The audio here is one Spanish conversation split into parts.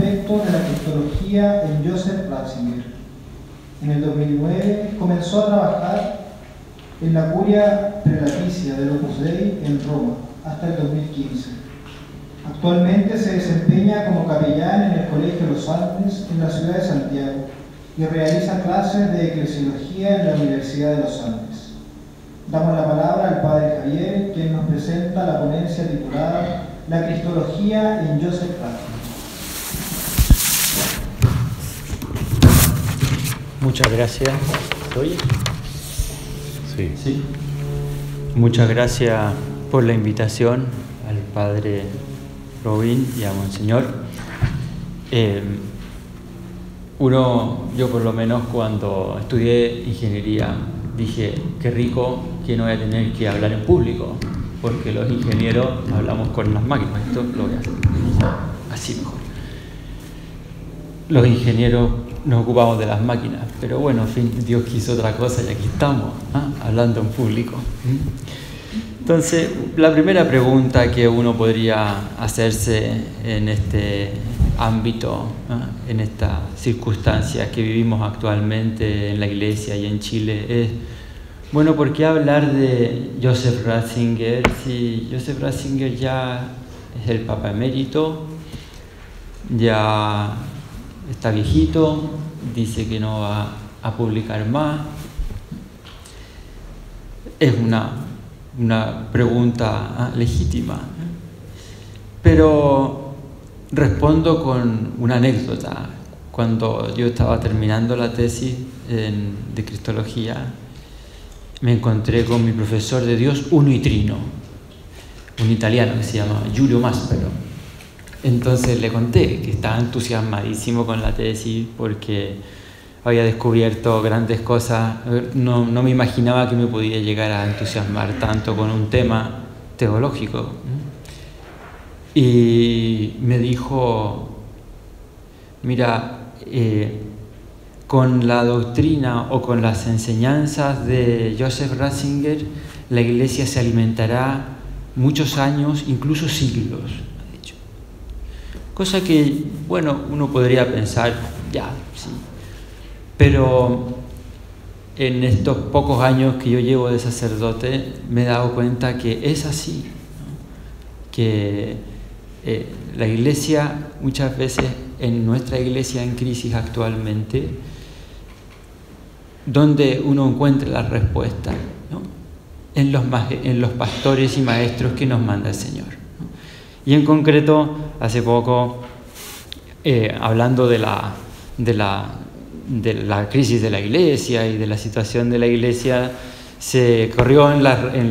aspectos de la cristología en Joseph Ratzinger. En el 2009 comenzó a trabajar en la curia prelaticia del Opus Dei en Roma hasta el 2015. Actualmente se desempeña como capellán en el Colegio Los Andes en la ciudad de Santiago y realiza clases de eclesiología en la Universidad de los Andes. Damos la palabra al Padre Javier, quien nos presenta la ponencia titulada La Cristología en Joseph Ratzinger. Muchas gracias. ¿Oye? Sí. Sí. Muchas gracias por la invitación al Padre Robin y a Monseñor. Yo por lo menos cuando estudié ingeniería dije, qué rico que no voy a tener que hablar en público, porque los ingenieros hablamos con las máquinas. Esto lo voy a hacer así mejor. Los ingenieros nos ocupamos de las máquinas, pero bueno, en fin, Dios quiso otra cosa y aquí estamos, hablando en público. Entonces, la primera pregunta que uno podría hacerse en este ámbito, en estas circunstancias que vivimos actualmente en la Iglesia y en Chile es, bueno, ¿por qué hablar de Joseph Ratzinger si Joseph Ratzinger ya es el Papa Emérito, ya está viejito, dice que no va a publicar más? Es una pregunta legítima, pero respondo con una anécdota. Cuando yo estaba terminando la tesis de Cristología, me encontré con mi profesor de Dios uno y trino, un italiano que se llama Giulio Maspero. Entonces le conté que estaba entusiasmadísimo con la tesis porque había descubierto grandes cosas. No me imaginaba que me podía llegar a entusiasmar tanto con un tema teológico. Y me dijo, mira, con la doctrina o con las enseñanzas de Joseph Ratzinger, la Iglesia se alimentará muchos años, incluso siglos. Cosa que, bueno, uno podría pensar, ya, sí. Pero en estos pocos años que yo llevo de sacerdote, me he dado cuenta que es así, ¿no? Que la Iglesia, muchas veces, en nuestra Iglesia en crisis actualmente, donde uno encuentra la respuesta, ¿no? En los pastores y maestros que nos manda el Señor. Y en concreto, hace poco, hablando de la crisis de la Iglesia y de la situación de la Iglesia, se corrió en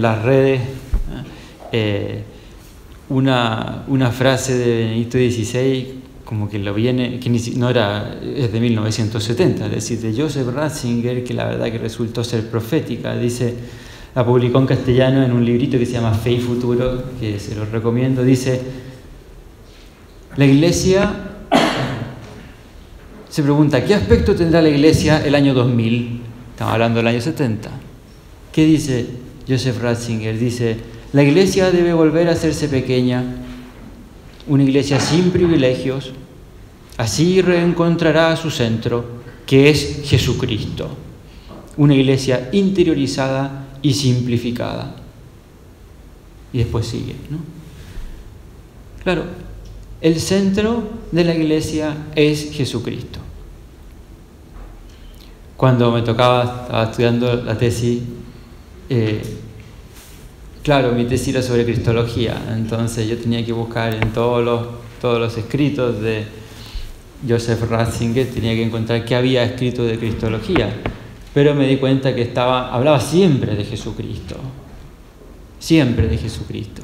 las redes una frase de Benedicto XVI, como que no era, es de 1970, es decir, de Joseph Ratzinger, que la verdad que resultó ser profética. Dice, la publicó en castellano en un librito que se llama Fe y Futuro, que se lo recomiendo. Dice, la Iglesia, se pregunta, ¿qué aspecto tendrá la Iglesia el año 2000? Estamos hablando del año 70. ¿Qué dice Joseph Ratzinger? Dice, la Iglesia debe volver a hacerse pequeña, una Iglesia sin privilegios, así reencontrará a su centro, que es Jesucristo. Una Iglesia interiorizada y simplificada. Y después sigue, ¿no? Claro, el centro de la Iglesia es Jesucristo. Cuando estaba estudiando la tesis, claro, mi tesis era sobre Cristología, entonces yo tenía que buscar en todos los escritos de Joseph Ratzinger, tenía que encontrar qué había escrito de Cristología. Pero me di cuenta que hablaba siempre de Jesucristo. Siempre de Jesucristo.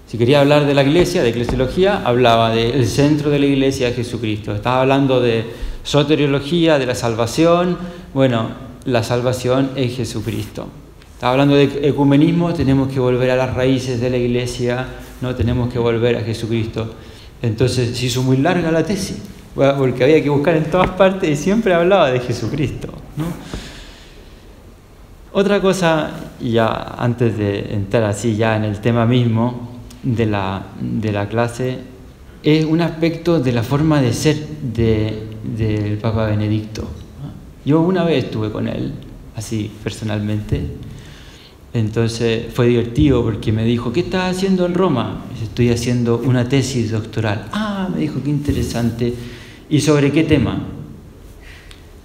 Si quería hablar de la Iglesia, de eclesiología, hablaba del centro de la Iglesia de Jesucristo. Estaba hablando de soteriología, de la salvación. Bueno, la salvación es Jesucristo. Estaba hablando de ecumenismo, tenemos que volver a las raíces de la Iglesia, no tenemos que volver a Jesucristo. Entonces se hizo muy larga la tesis, porque había que buscar en todas partes y siempre hablaba de Jesucristo, ¿no? Otra cosa, ya antes de entrar así ya en el tema mismo de la clase, es un aspecto de la forma de ser del Papa Benedicto. Yo una vez estuve con él, así personalmente, entonces fue divertido porque me dijo, ¿qué estás haciendo en Roma? Estoy haciendo una tesis doctoral. Ah, me dijo, qué interesante. ¿Y sobre qué tema?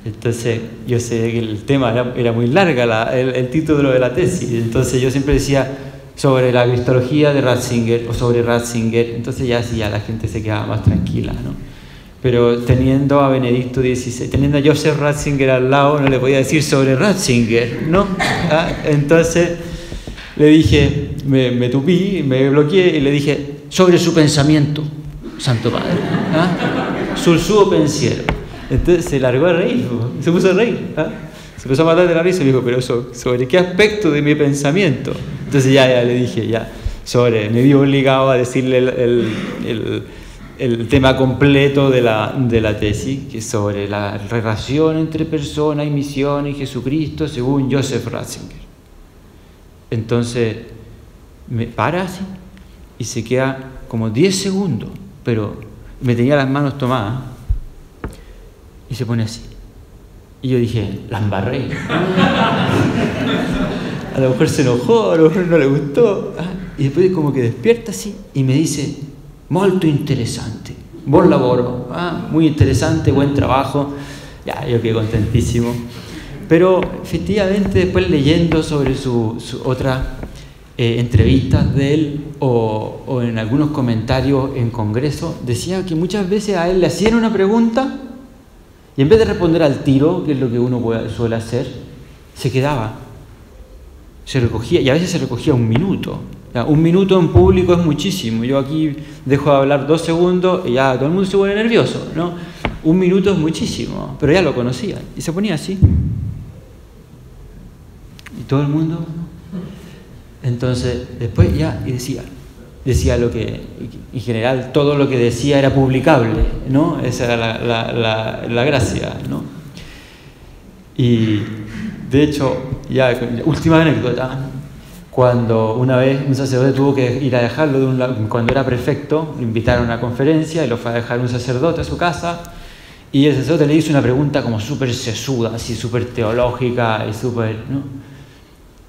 Entonces yo sé que el tema era muy larga, el título de la tesis, entonces yo siempre decía sobre la cristología de Ratzinger o sobre Ratzinger, entonces ya la gente se quedaba más tranquila, ¿no? Pero teniendo a Benedicto XVI, teniendo a Joseph Ratzinger al lado, no le podía decir sobre Ratzinger, ¿no? Entonces le dije, me tupí, me bloqueé y le dije sobre su pensamiento, Santo Padre, sul suo pensiero. Entonces se largó a reír, se puso a reír, se empezó a matar de la risa y me dijo, pero ¿sobre qué aspecto de mi pensamiento? Entonces ya le dije, me vi obligado a decirle el tema completo de la tesis, que es sobre la relación entre persona y misión y Jesucristo según Joseph Ratzinger. Entonces me para así y se queda como 10 segundos, pero me tenía las manos tomadas y se pone así. Y yo dije, la embarré. A lo mejor se enojó, a lo mejor no le gustó. Y después como que despierta así y me dice, molto interesante, buon lavoro, muy interesante, buen trabajo. Ya, yo quedé contentísimo. Pero efectivamente después leyendo sobre sus otras entrevistas de él o en algunos comentarios en congreso, decía que muchas veces a él le hacían una pregunta y en vez de responder al tiro, que es lo que uno suele hacer, se quedaba, se recogía, y a veces se recogía un minuto. Un minuto en público es muchísimo. Yo aquí dejo de hablar 2 segundos y ya todo el mundo se pone nervioso, ¿no? 1 minuto es muchísimo, pero ya lo conocían. Y se ponía así. Y todo el mundo. Entonces, después y decía lo que, en general, todo lo que decía era publicable, ¿no? Esa era la gracia, ¿no? Y, de hecho, última anécdota. Cuando una vez un sacerdote tuvo que ir a dejarlo cuando era prefecto, lo invitaron a una conferencia y lo fue a dejar un sacerdote a su casa y el sacerdote le hizo una pregunta como súper sesuda, así súper teológica y súper, ¿no?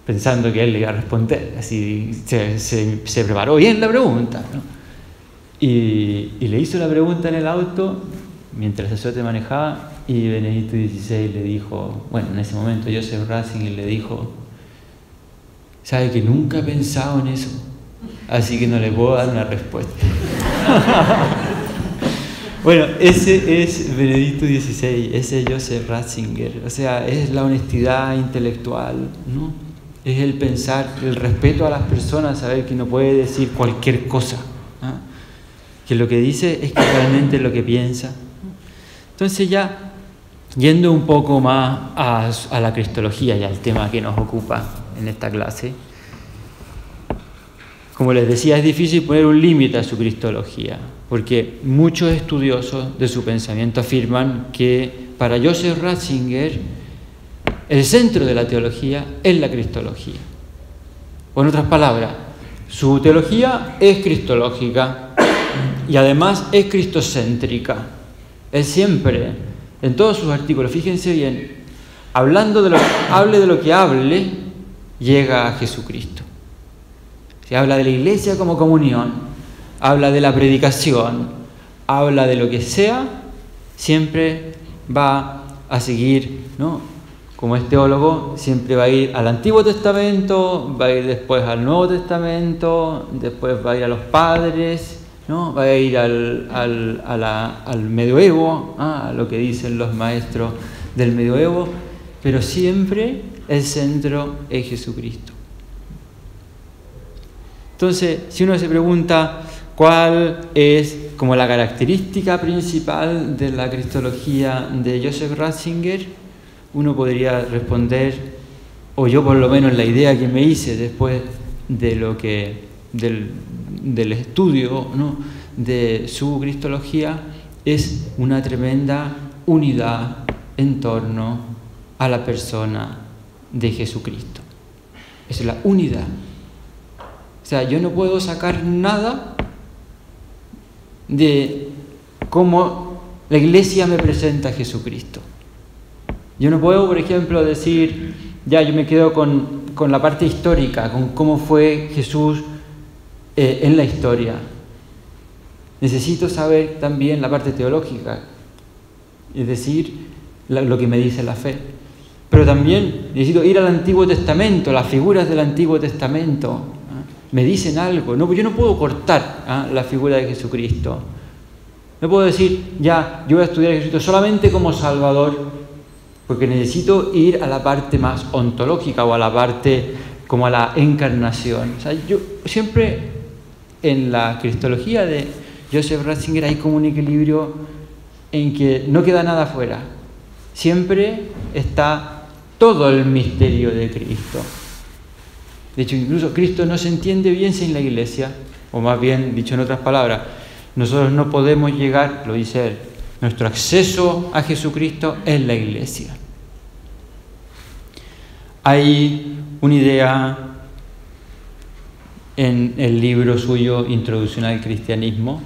Pensando que él le iba a responder, así se preparó bien la pregunta, ¿no? Y le hizo la pregunta en el auto mientras el sacerdote manejaba y Benedicto XVI le dijo, bueno, en ese momento Joseph Ratzinger le dijo, sabe que nunca he pensado en eso, así que no le puedo dar una respuesta. Bueno, ese es Benedicto XVI, ese es Joseph Ratzinger, o sea, es la honestidad intelectual, ¿no? Es el pensar, el respeto a las personas, saber que no puede decir cualquier cosa, ¿no? Que lo que dice es que realmente es lo que piensa. Entonces ya, yendo un poco más a la cristología y al tema que nos ocupa en esta clase, como les decía, es difícil poner un límite a su cristología, porque muchos estudiosos de su pensamiento afirman que para Joseph Ratzinger el centro de la teología es la cristología. O en otras palabras, su teología es cristológica y además es cristocéntrica. Él siempre, en todos sus artículos, fíjense bien, hable de lo que hable, llega a Jesucristo. Se habla de la iglesia como comunión, habla de la predicación, habla de lo que sea, siempre va a seguir, ¿no? Como es teólogo, siempre va a ir al Antiguo Testamento, va a ir después al Nuevo Testamento, después va a ir a los padres, ¿no? Va a ir al medioevo, a lo que dicen los maestros del medioevo, pero siempre el centro es Jesucristo. Entonces, si uno se pregunta cuál es como la característica principal de la cristología de Joseph Ratzinger, uno podría responder, o yo por lo menos la idea que me hice después de del estudio, ¿no?, de su cristología, es una tremenda unidad en torno a la persona de Jesucristo. Es la unidad. O sea, yo no puedo sacar nada de cómo la Iglesia me presenta a Jesucristo. Yo no puedo, por ejemplo, decir, ya yo me quedo con la parte histórica, con cómo fue Jesús en la historia. Necesito saber también la parte teológica, es decir, lo que me dice la fe. Pero también necesito ir al Antiguo Testamento, las figuras del Antiguo Testamento me dicen algo. No, yo no puedo cortar la figura de Jesucristo. No puedo decir, ya, yo voy a estudiar a Jesucristo solamente como Salvador, porque necesito ir a la parte más ontológica o a la parte como a la encarnación. O sea, yo siempre en la cristología de Joseph Ratzinger hay como un equilibrio en que no queda nada fuera. Siempre está todo el misterio de Cristo. De hecho, incluso Cristo no se entiende bien sin la Iglesia, o más bien, dicho en otras palabras, nosotros no podemos llegar, lo dice él, nuestro acceso a Jesucristo es la Iglesia. Hay una idea en el libro suyo, Introducción al Cristianismo,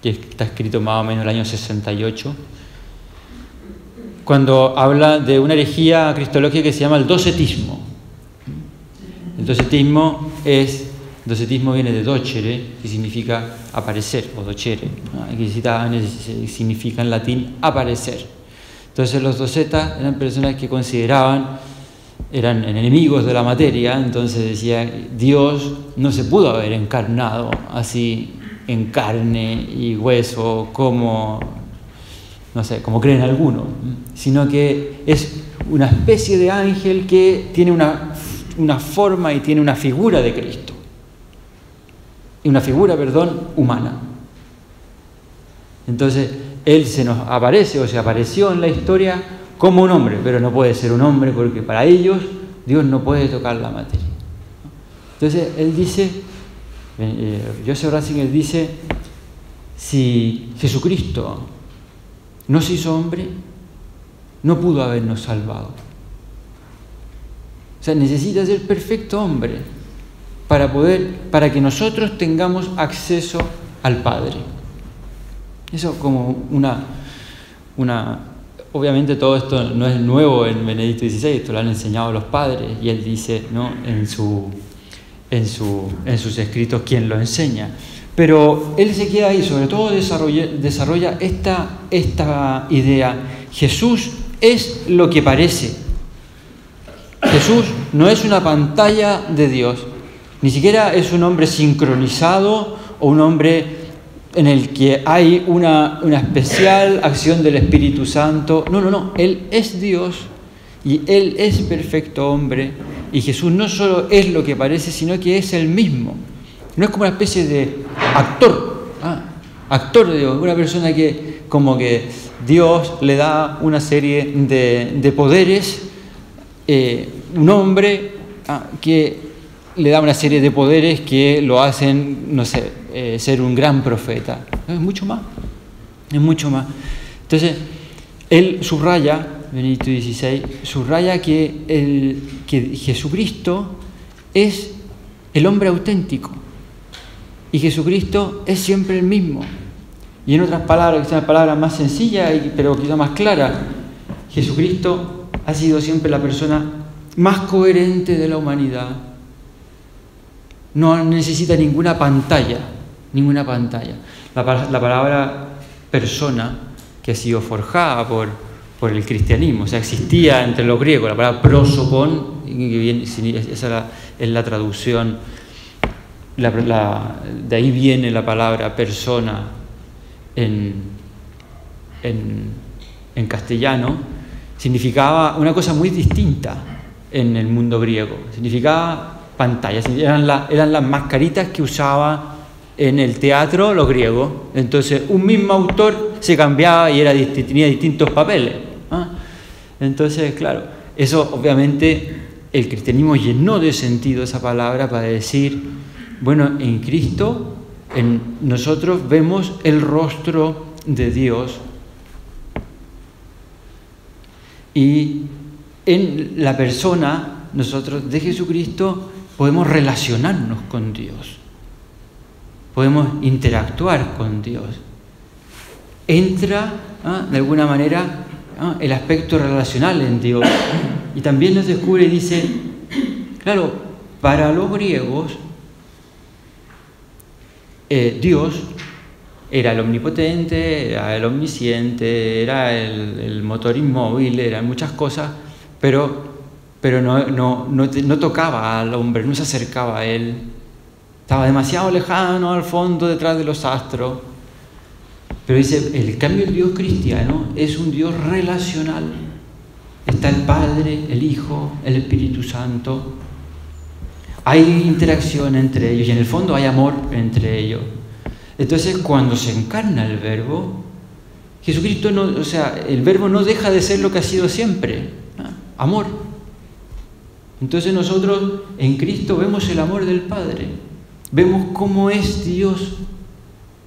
que está escrito más o menos en el año 68, cuando habla de una herejía cristológica que se llama el docetismo. El docetismo viene de docere, que significa aparecer, o docere, ¿no? Que significa en latín aparecer. Entonces los docetas eran personas que eran enemigos de la materia, entonces decía, Dios no se pudo haber encarnado así en carne y hueso como, no sé, como creen algunos, sino que es una especie de ángel que tiene una forma y tiene una figura de Cristo. Y una figura, humana. Entonces, Él se nos aparece o se apareció en la historia como un hombre, pero no puede ser un hombre porque para ellos Dios no puede tocar la materia. Entonces, él dice, Joseph Ratzinger dice, si Jesucristo no se hizo hombre, no pudo habernos salvado. O sea, necesita ser perfecto hombre para que nosotros tengamos acceso al Padre. Eso como obviamente todo esto no es nuevo en Benedicto XVI, esto lo han enseñado los padres, y él dice, ¿no?, en sus escritos quién lo enseña. Pero él se queda ahí, sobre todo desarrolla esta idea. Jesús es lo que parece. Jesús no es una pantalla de Dios, ni siquiera es un hombre sincronizado o un hombre en el que hay una especial acción del Espíritu Santo. No. Él es Dios y Él es perfecto hombre. Y Jesús no solo es lo que parece, sino que es el mismo. No es como una especie de actor de Dios, una persona que como que Dios le da una serie de poderes, un hombre que le da una serie de poderes que lo hacen, no sé, ser un gran profeta. Es mucho más. Entonces, él subraya, Benedicto XVI, subraya que Jesucristo es el hombre auténtico. Y Jesucristo es siempre el mismo. Y en otras palabras, que es una palabra más sencilla, pero quizá más clara, Jesucristo ha sido siempre la persona más coherente de la humanidad. No necesita ninguna pantalla. La palabra persona, que ha sido forjada por el cristianismo, o sea, existía entre los griegos, la palabra prosopon, esa es la traducción, de ahí viene la palabra persona en castellano, significaba una cosa muy distinta en el mundo griego, significaba pantallas, eran las mascaritas que usaba en el teatro los griegos. Entonces un mismo autor se cambiaba y tenía distintos papeles. Entonces, claro, eso obviamente el cristianismo llenó de sentido esa palabra para decir, bueno, en Cristo nosotros vemos el rostro de Dios, y en la persona nosotros de Jesucristo podemos relacionarnos con Dios. podemos interactuar con Dios. Entra, de alguna manera, el aspecto relacional en Dios. Y también nos descubre y dice, claro, para los griegos, Dios era el omnipotente, era el omnisciente, era el motor inmóvil, eran muchas cosas, pero no tocaba al hombre, no se acercaba a él. Estaba demasiado lejano, al fondo, detrás de los astros. Pero dice, el cambio del Dios cristiano es un Dios relacional. Está el Padre, el Hijo, el Espíritu Santo. Hay interacción entre ellos y en el fondo hay amor entre ellos. Entonces, cuando se encarna el Verbo, Jesucristo el Verbo no deja de ser lo que ha sido siempre, amor. Entonces nosotros en Cristo vemos el amor del Padre, vemos cómo es Dios.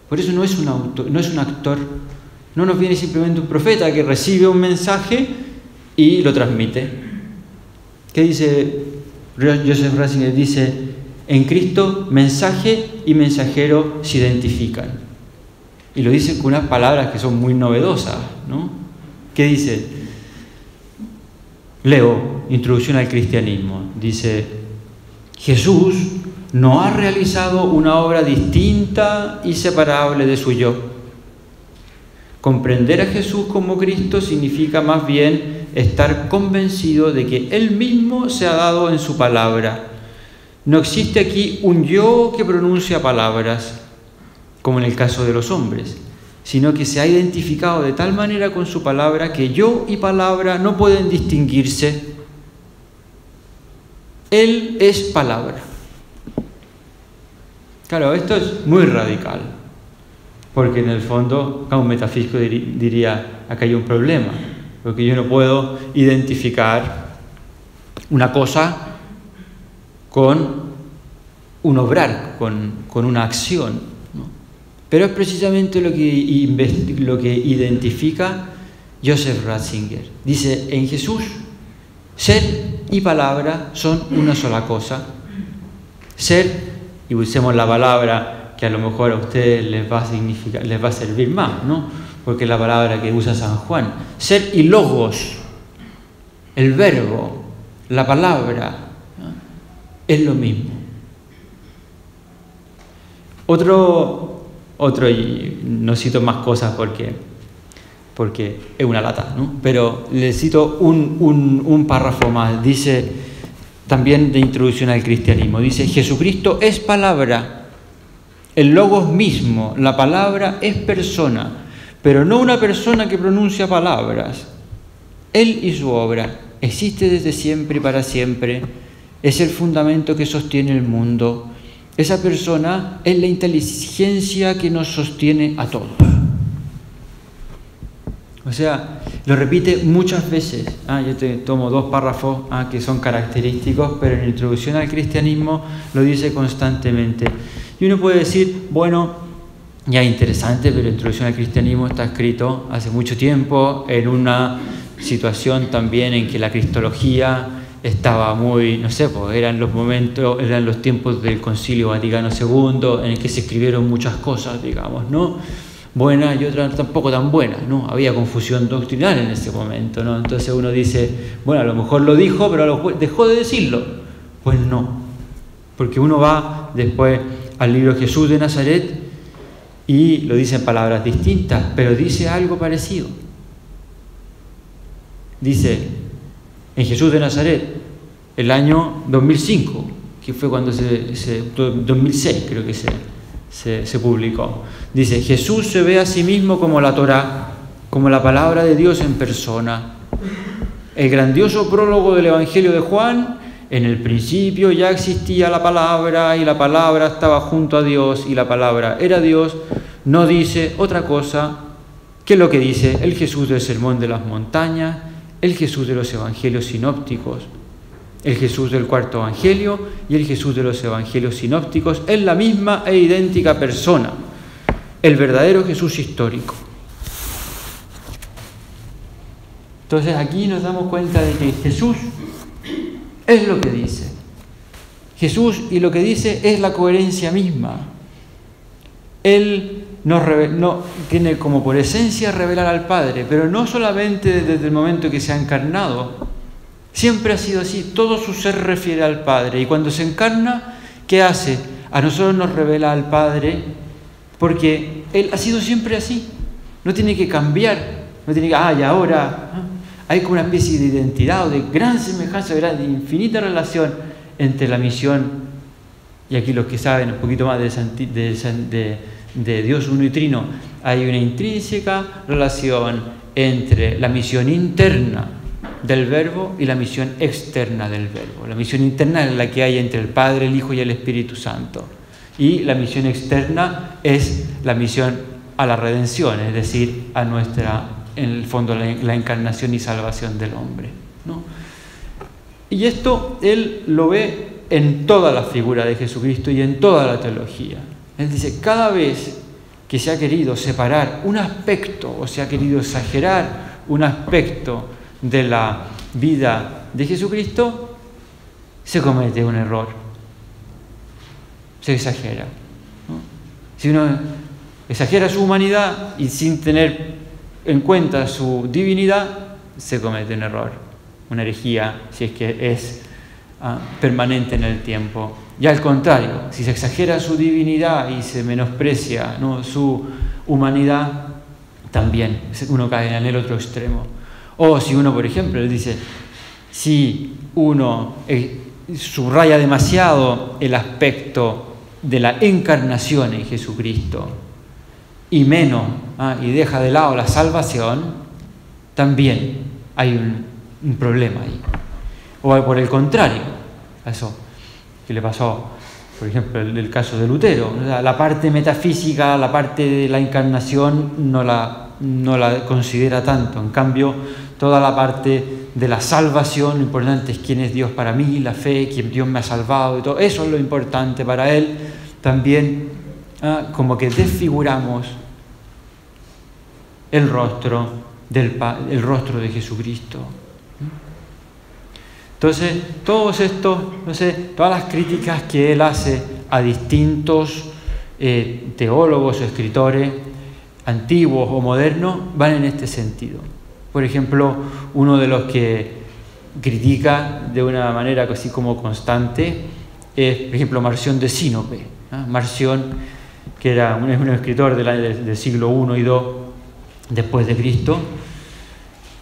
Por eso no es un actor, no nos viene simplemente un profeta que recibe un mensaje y lo transmite. ¿Qué dice Joseph Ratzinger? Dice, en Cristo mensaje y mensajero se identifican. Y lo dice con unas palabras que son muy novedosas, ¿no? ¿Qué dice? Leo, Introducción al Cristianismo. Dice, Jesús no ha realizado una obra distinta y separable de su yo. Comprender a Jesús como Cristo significa más bien estar convencido de que Él mismo se ha dado en su palabra. No existe aquí un yo que pronuncia palabras, como en el caso de los hombres, sino que se ha identificado de tal manera con su palabra que yo y palabra no pueden distinguirse. Él es palabra. Claro, esto es muy radical, porque en el fondo, un metafísico diría, acá hay un problema, porque yo no puedo identificar una cosa con un obrar, con una acción, ¿no? Pero es precisamente lo que identifica Joseph Ratzinger. Dice, en Jesús, ser y palabra son una sola cosa. Ser, y usemos la palabra que a lo mejor a ustedes les va a servir más, ¿no? Porque es la palabra que usa San Juan. Ser y logos, el verbo, la palabra, ¿no? Es lo mismo. Otro, y no cito más cosas porque es una lata, ¿no? Pero le cito un párrafo más. Dice, también de Introducción al Cristianismo, dice, Jesucristo es palabra, el logos mismo, la palabra es persona, pero no una persona que pronuncia palabras. Él y su obra existe desde siempre y para siempre, es el fundamento que sostiene el mundo. Esa persona es la inteligencia que nos sostiene a todos. O sea, lo repite muchas veces. Yo te tomo 2 párrafos que son característicos, pero en Introducción al Cristianismo lo dice constantemente. Y uno puede decir, bueno, ya interesante, pero Introducción al Cristianismo está escrito hace mucho tiempo, en una situación también en que la cristología estaba muy, no sé, pues eran los tiempos del Concilio Vaticano II, en el que se escribieron muchas cosas, digamos, ¿no? Buenas y otras tampoco tan buenas, ¿no? Había confusión doctrinal en ese momento, ¿no? Entonces uno dice, bueno, a lo mejor lo dijo, pero dejó de decirlo. Pues no, porque uno va después al libro Jesús de Nazaret y lo dice en palabras distintas, pero dice algo parecido. Dice, en Jesús de Nazaret, el año 2005, que fue cuando 2006 creo que se publicó. Dice, Jesús se ve a sí mismo como la Torá, como la palabra de Dios en persona. El grandioso prólogo del Evangelio de Juan, en el principio ya existía la palabra y la palabra estaba junto a Dios y la palabra era Dios, no dice otra cosa que lo que dice el Jesús del Sermón de las Montañas, el Jesús de los Evangelios sinópticos. El Jesús del cuarto Evangelio y el Jesús de los Evangelios sinópticos es la misma e idéntica persona, el verdadero Jesús histórico. Entonces aquí nos damos cuenta de que Jesús es lo que dice. Jesús y lo que dice es la coherencia misma. Él tiene como por esencia revelar al Padre, pero no solamente desde el momento que se ha encarnado. Siempre ha sido así, todo su ser refiere al Padre. Y cuando se encarna, ¿qué hace? A nosotros nos revela al Padre, porque Él ha sido siempre así. No tiene que cambiar, no tiene que, y ahora. Hay como una especie de identidad o de gran semejanza, de infinita relación entre la misión, y aquí los que saben un poquito más de Dios uno y trino, hay una intrínseca relación entre la misión interna del Verbo y la misión externa del Verbo. La misión interna es la que hay entre el Padre, el Hijo y el Espíritu Santo. Y la misión externa es la misión a la redención, es decir, a nuestra, en el fondo, la encarnación y salvación del hombre, ¿no? Y esto él lo ve en toda la figura de Jesucristo y en toda la teología. Él dice, cada vez que se ha querido separar un aspecto o se ha querido exagerar un aspecto de la vida de Jesucristo, se comete un error, se exagera, ¿no? Si uno exagera su humanidad y sin tener en cuenta su divinidad, se comete un error, una herejía, si es que es permanente en el tiempo. Y al contrario, si se exagera su divinidad y se menosprecia, ¿no?, su humanidad, también uno cae en el otro extremo. O si uno, por ejemplo, le dice, si uno subraya demasiado el aspecto de la encarnación en Jesucristo y y deja de lado la salvación, también hay un problema ahí. O por el contrario, eso que le pasó, por ejemplo, el caso de Lutero, la parte metafísica, la parte de la encarnación no la considera tanto. En cambio, toda la parte de la salvación, lo importante es quién es Dios para mí, la fe, quién Dios me ha salvado y todo eso es lo importante para él. También como que desfiguramos el rostro de Jesucristo. Entonces, todas las críticas que él hace a distintos teólogos o escritores, antiguos o modernos, van en este sentido. Por ejemplo, uno de los que critica de una manera así como constante es, por ejemplo, Marción de Sinope. Marción, que es un escritor del siglo I y II después de Cristo.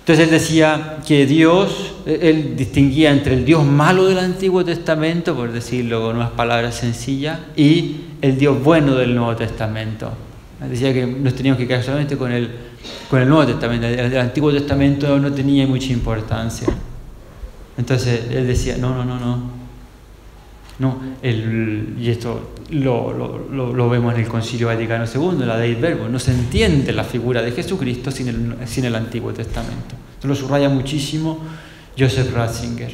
Entonces él decía que él distinguía entre el Dios malo del Antiguo Testamento, por decirlo con unas palabras sencillas, y el Dios bueno del Nuevo Testamento. Decía que nos teníamos que quedar solamente con el Nuevo Testamento. El Antiguo Testamento no tenía mucha importancia. Entonces él decía, y esto lo vemos en el Concilio Vaticano II, la Dei Verbo. No se entiende la figura de Jesucristo sin el Antiguo Testamento. Esto lo subraya muchísimo Joseph Ratzinger.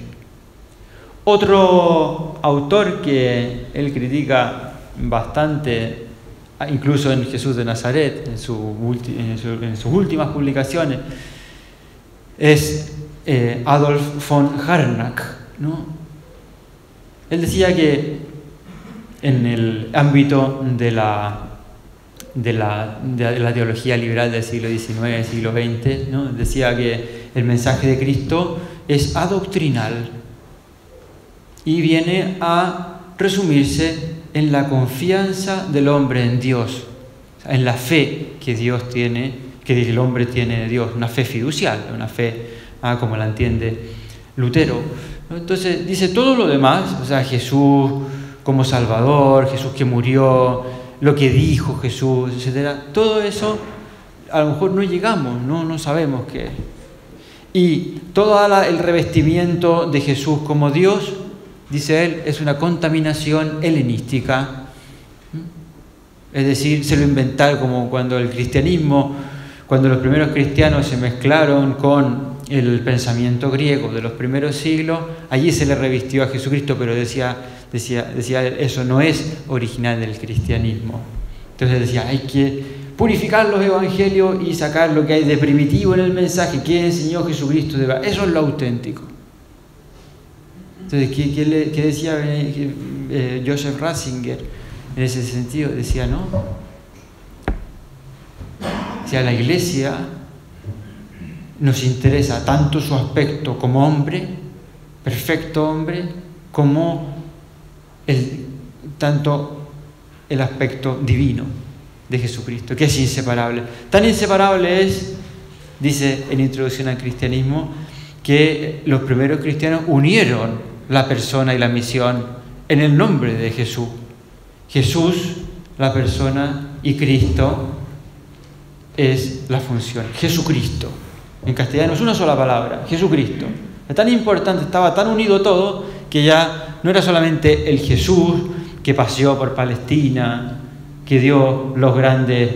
Otro autor que él critica bastante, incluso en Jesús de Nazaret, en sus últimas publicaciones, es Adolf von Harnack, ¿no? Él decía que en el ámbito de la teología liberal del siglo XIX, siglo XX, ¿no?, decía que el mensaje de Cristo es adoctrinal y viene a resumirse en la confianza del hombre en Dios, en la fe que Dios tiene, que el hombre tiene de Dios, una fe fiducial, una fe como la entiende Lutero. Entonces dice todo lo demás, o sea, Jesús como Salvador, Jesús que murió, lo que dijo Jesús, etcétera. Todo eso a lo mejor no llegamos, no sabemos qué es. Y todo el revestimiento de Jesús como Dios, dice él, es una contaminación helenística. Es decir, se lo inventaron como cuando los primeros cristianos se mezclaron con el pensamiento griego de los primeros siglos, allí se le revistió a Jesucristo, pero decía eso no es original del cristianismo. Entonces decía, hay que purificar los evangelios y sacar lo que hay de primitivo en el mensaje que enseñó Jesucristo. Eso es lo auténtico. Entonces, ¿qué decía Joseph Ratzinger en ese sentido? Decía, no, Si a la Iglesia nos interesa tanto su aspecto como hombre, perfecto hombre, como tanto el aspecto divino de Jesucristo, que es inseparable. Tan inseparable es, dice en Introducción al Cristianismo, que los primeros cristianos unieron la persona y la misión en el nombre de Jesús. Jesús, la persona, y Cristo es la función. Jesucristo. En castellano es una sola palabra, Jesucristo. Es tan importante, estaba tan unido todo, que ya no era solamente el Jesús que paseó por Palestina, que dio los grandes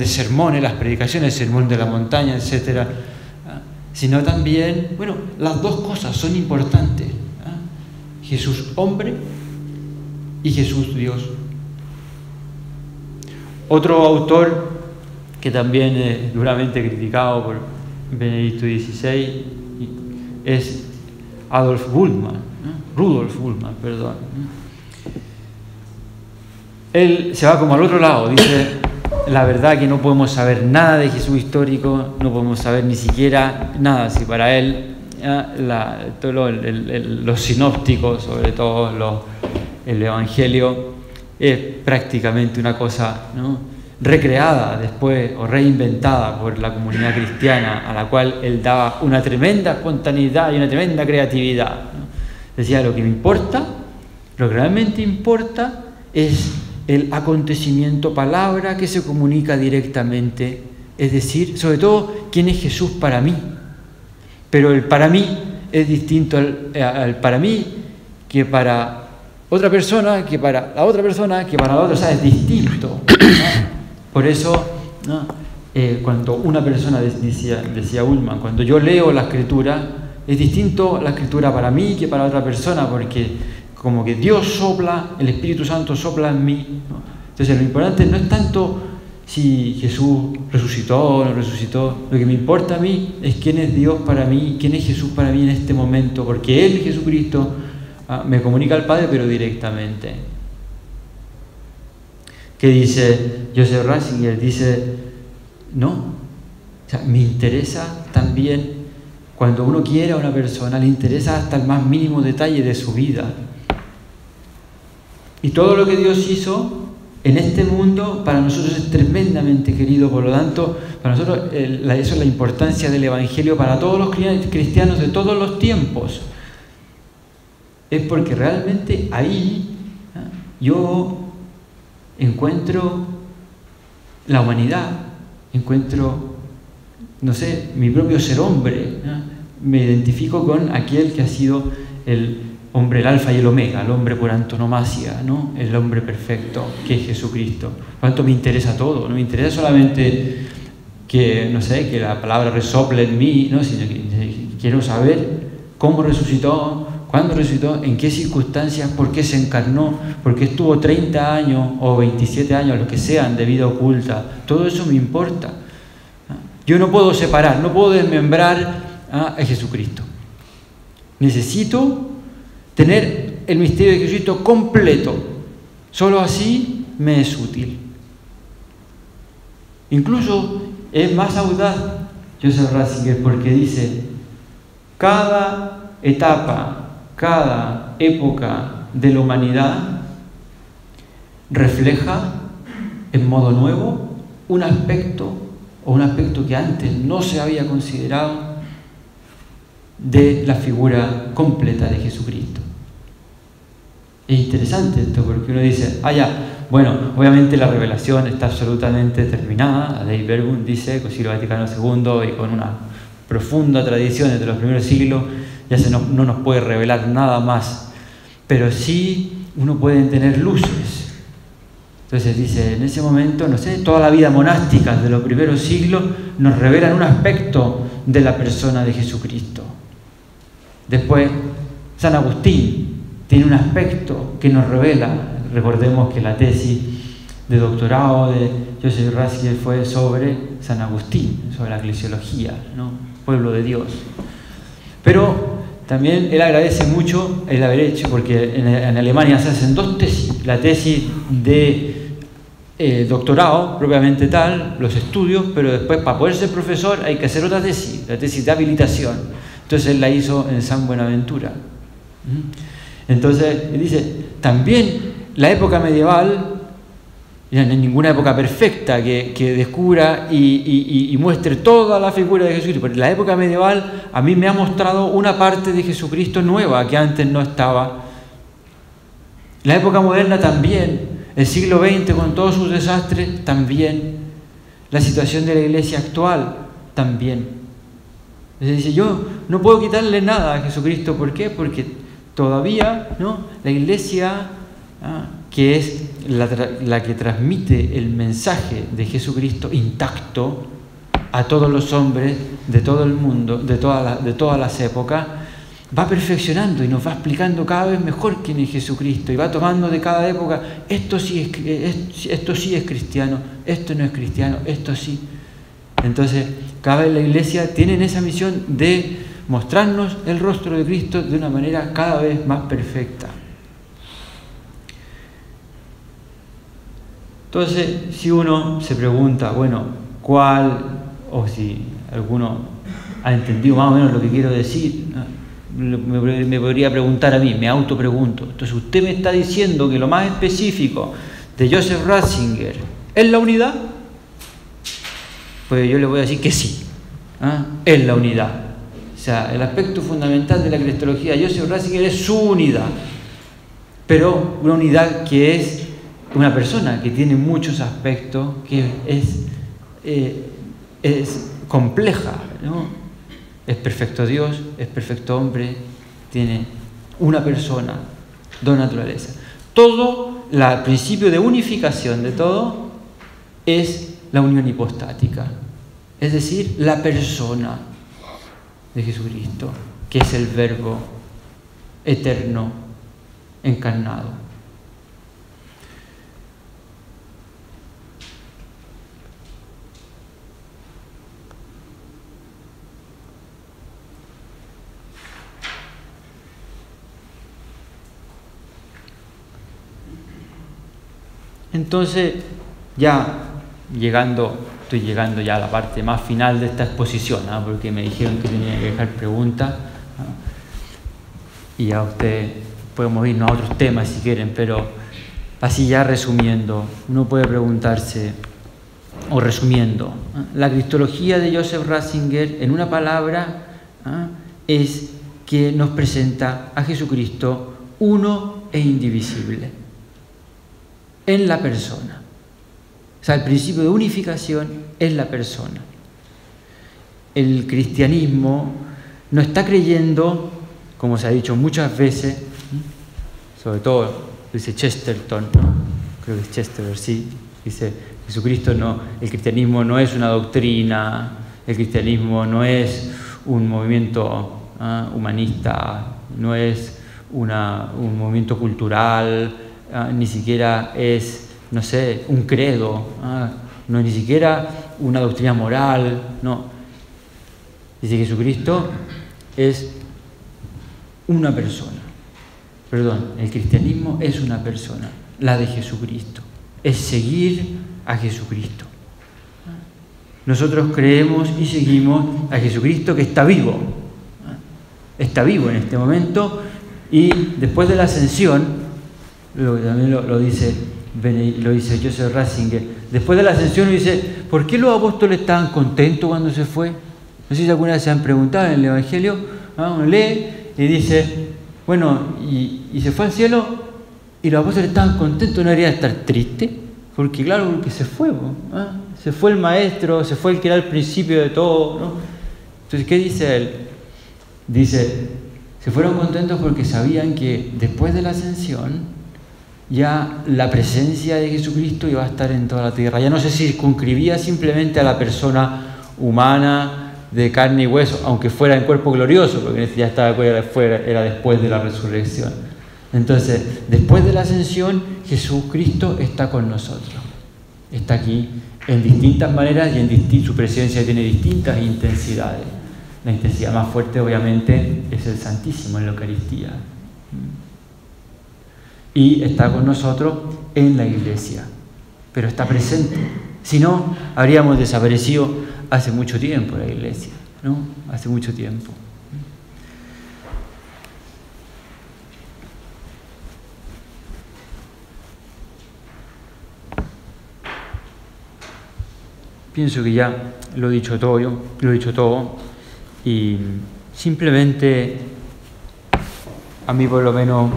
sermones, las predicaciones, el sermón de la montaña, etc. Sino también, bueno, las dos cosas son importantes. Jesús hombre y Jesús Dios. Otro autor que también es duramente criticado por Benedicto XVI es Rudolf Bultmann, perdón. Él se va como al otro lado, dice: la verdad que no podemos saber nada de Jesús histórico, no podemos saber ni siquiera nada. Si para él los sinópticos, sobre todo el Evangelio, es prácticamente una cosa, ¿no?, recreada después o reinventada por la comunidad cristiana, a la cual él daba una tremenda espontaneidad y una tremenda creatividad, ¿no? Decía: lo que me importa, lo que realmente importa es el acontecimiento, palabra que se comunica directamente, es decir, sobre todo, quién es Jesús para mí. Pero el para mí es distinto al para mí que para otra persona, que para la otra persona, que para la otra, o sea, es distinto, ¿no? Por eso, ¿no?, cuando una persona, decía Bultmann, cuando yo leo la Escritura, es distinto la Escritura para mí que para otra persona, porque como que Dios sopla, el Espíritu Santo sopla en mí, ¿no? Entonces lo importante no es tanto si Jesús resucitó o no resucitó, lo que me importa a mí es quién es Dios para mí, quién es Jesús para mí en este momento, porque Él, Jesucristo, me comunica al Padre, pero directamente. ¿Qué dice Joseph Ratzinger? Dice: no, o sea, me interesa también, cuando uno quiere a una persona, le interesa hasta el más mínimo detalle de su vida. Y todo lo que Dios hizo en este mundo para nosotros es tremendamente querido. Por lo tanto, para nosotros eso es la importancia del Evangelio para todos los cristianos de todos los tiempos. Es porque realmente ahí yo encuentro la humanidad, encuentro, no sé, mi propio ser hombre, ¿no? Me identifico con aquel que ha sido el hombre, el alfa y el omega, el hombre por antonomasia, ¿no?, el hombre perfecto, que es Jesucristo. Por lo tanto, me interesa todo, no me interesa solamente que, no sé, que la palabra resople en mí, ¿no?, sino que quiero saber cómo resucitó, cuándo resucitó, en qué circunstancias, por qué se encarnó, por qué estuvo 30 años o 27 años, lo que sean, de vida oculta. Todo eso me importa. Yo no puedo separar, no puedo desmembrar a Jesucristo. Necesito tener el misterio de Jesucristo completo. Solo así me es útil. Incluso es más audaz Joseph Ratzinger, porque dice: cada etapa, cada época de la humanidad refleja en modo nuevo un aspecto que antes no se había considerado de la figura completa de Jesucristo. Es interesante esto, porque uno dice: bueno, obviamente la revelación está absolutamente terminada. Dei Verbum dice, Concilio Vaticano II, y con una profunda tradición desde los primeros siglos, ya no nos puede revelar nada más, pero sí uno puede tener luces. Entonces dice, en ese momento, no sé, toda la vida monástica de los primeros siglos nos revelan un aspecto de la persona de Jesucristo. Después, San Agustín tiene un aspecto que nos revela. Recordemos que la tesis de doctorado de Joseph Ratzinger fue sobre San Agustín, sobre la eclesiología, ¿no?, pueblo de Dios. Pero también él agradece mucho el haber hecho, porque en Alemania se hacen dos tesis: la tesis de doctorado propiamente tal, los estudios, pero después para poder ser profesor hay que hacer otra tesis, la tesis de habilitación. Entonces él la hizo en San Buenaventura. Entonces dice, también la época medieval, ya no hay ninguna época perfecta que descubra y muestre toda la figura de Jesucristo, pero la época medieval a mí me ha mostrado una parte de Jesucristo nueva que antes no estaba. La época moderna también. El siglo XX con todos sus desastres también. La situación de la iglesia actual también. Dice, yo no puedo quitarle nada a Jesucristo. ¿Por qué? Porque todavía, ¿no?, la iglesia, que es la que transmite el mensaje de Jesucristo intacto a todos los hombres de todo el mundo, de todas las épocas, va perfeccionando y nos va explicando cada vez mejor quién es Jesucristo y va tomando de cada época, esto sí es cristiano, esto no es cristiano, esto sí. Entonces, cada vez la iglesia tiene esa misión de mostrarnos el rostro de Cristo de una manera cada vez más perfecta. Entonces, si uno se pregunta, bueno, o si alguno ha entendido más o menos lo que quiero decir, ¿no?, me podría preguntar a mí, me autopregunto. Entonces, usted me está diciendo que lo más específico de Joseph Ratzinger es la unidad. Pues yo le voy a decir que sí, es la unidad. O sea, el aspecto fundamental de la cristología de Joseph Ratzinger es su unidad, pero una unidad que es una persona que tiene muchos aspectos, que es compleja, ¿no? Es perfecto Dios, es perfecto hombre, tiene una persona, dos naturalezas. Todo, el principio de unificación de todo es la unión hipostática, es decir, la persona de Jesucristo, que es el Verbo eterno encarnado. Entonces, estoy llegando ya a la parte más final de esta exposición, porque me dijeron que tenía que dejar preguntas, y ya podemos irnos a otros temas si quieren, pero así ya resumiendo, uno puede preguntarse, o resumiendo, la cristología de Joseph Ratzinger, en una palabra, es que nos presenta a Jesucristo uno e indivisible en la persona. O sea, el principio de unificación es la persona. El cristianismo no está creyendo, como se ha dicho muchas veces, sobre todo dice Chesterton, creo que es Chesterton, sí, dice Jesucristo no, el cristianismo no es una doctrina, el cristianismo no es un movimiento humanista, no es un movimiento cultural, ni siquiera es, no sé, un credo, no es ni siquiera una doctrina moral, no. Dice que Jesucristo es una persona. Perdón, el cristianismo es una persona, la de Jesucristo. Es seguir a Jesucristo. Nosotros creemos y seguimos a Jesucristo que está vivo. Está vivo en este momento y después de la ascensión, también lo dice Joseph Ratzinger, después de la ascensión dice, ¿por qué los apóstoles estaban contentos cuando se fue? No sé si alguna vez se han preguntado en el Evangelio, uno lee y dice, bueno, y se fue al cielo y los apóstoles estaban contentos, no deberían estar tristes, porque claro, porque se fue, se fue el maestro, se fue el que era el principio de todo, ¿no? Entonces, ¿qué dice él? Dice, se fueron contentos porque sabían que después de la ascensión ya la presencia de Jesucristo iba a estar en toda la tierra. Ya no se circunscribía simplemente a la persona humana de carne y hueso, aunque fuera en cuerpo glorioso, porque ya estaba fuera, era después de la resurrección. Entonces, después de la ascensión, Jesucristo está con nosotros. Está aquí en distintas maneras y su presencia tiene distintas intensidades. La intensidad más fuerte, obviamente, es el Santísimo en la Eucaristía. Y está con nosotros en la iglesia. pero está presente. Si no, habríamos desaparecido hace mucho tiempo la Iglesia, ¿no? Hace mucho tiempo. Pienso que ya lo he dicho todo, y simplemente, a mí por lo menos,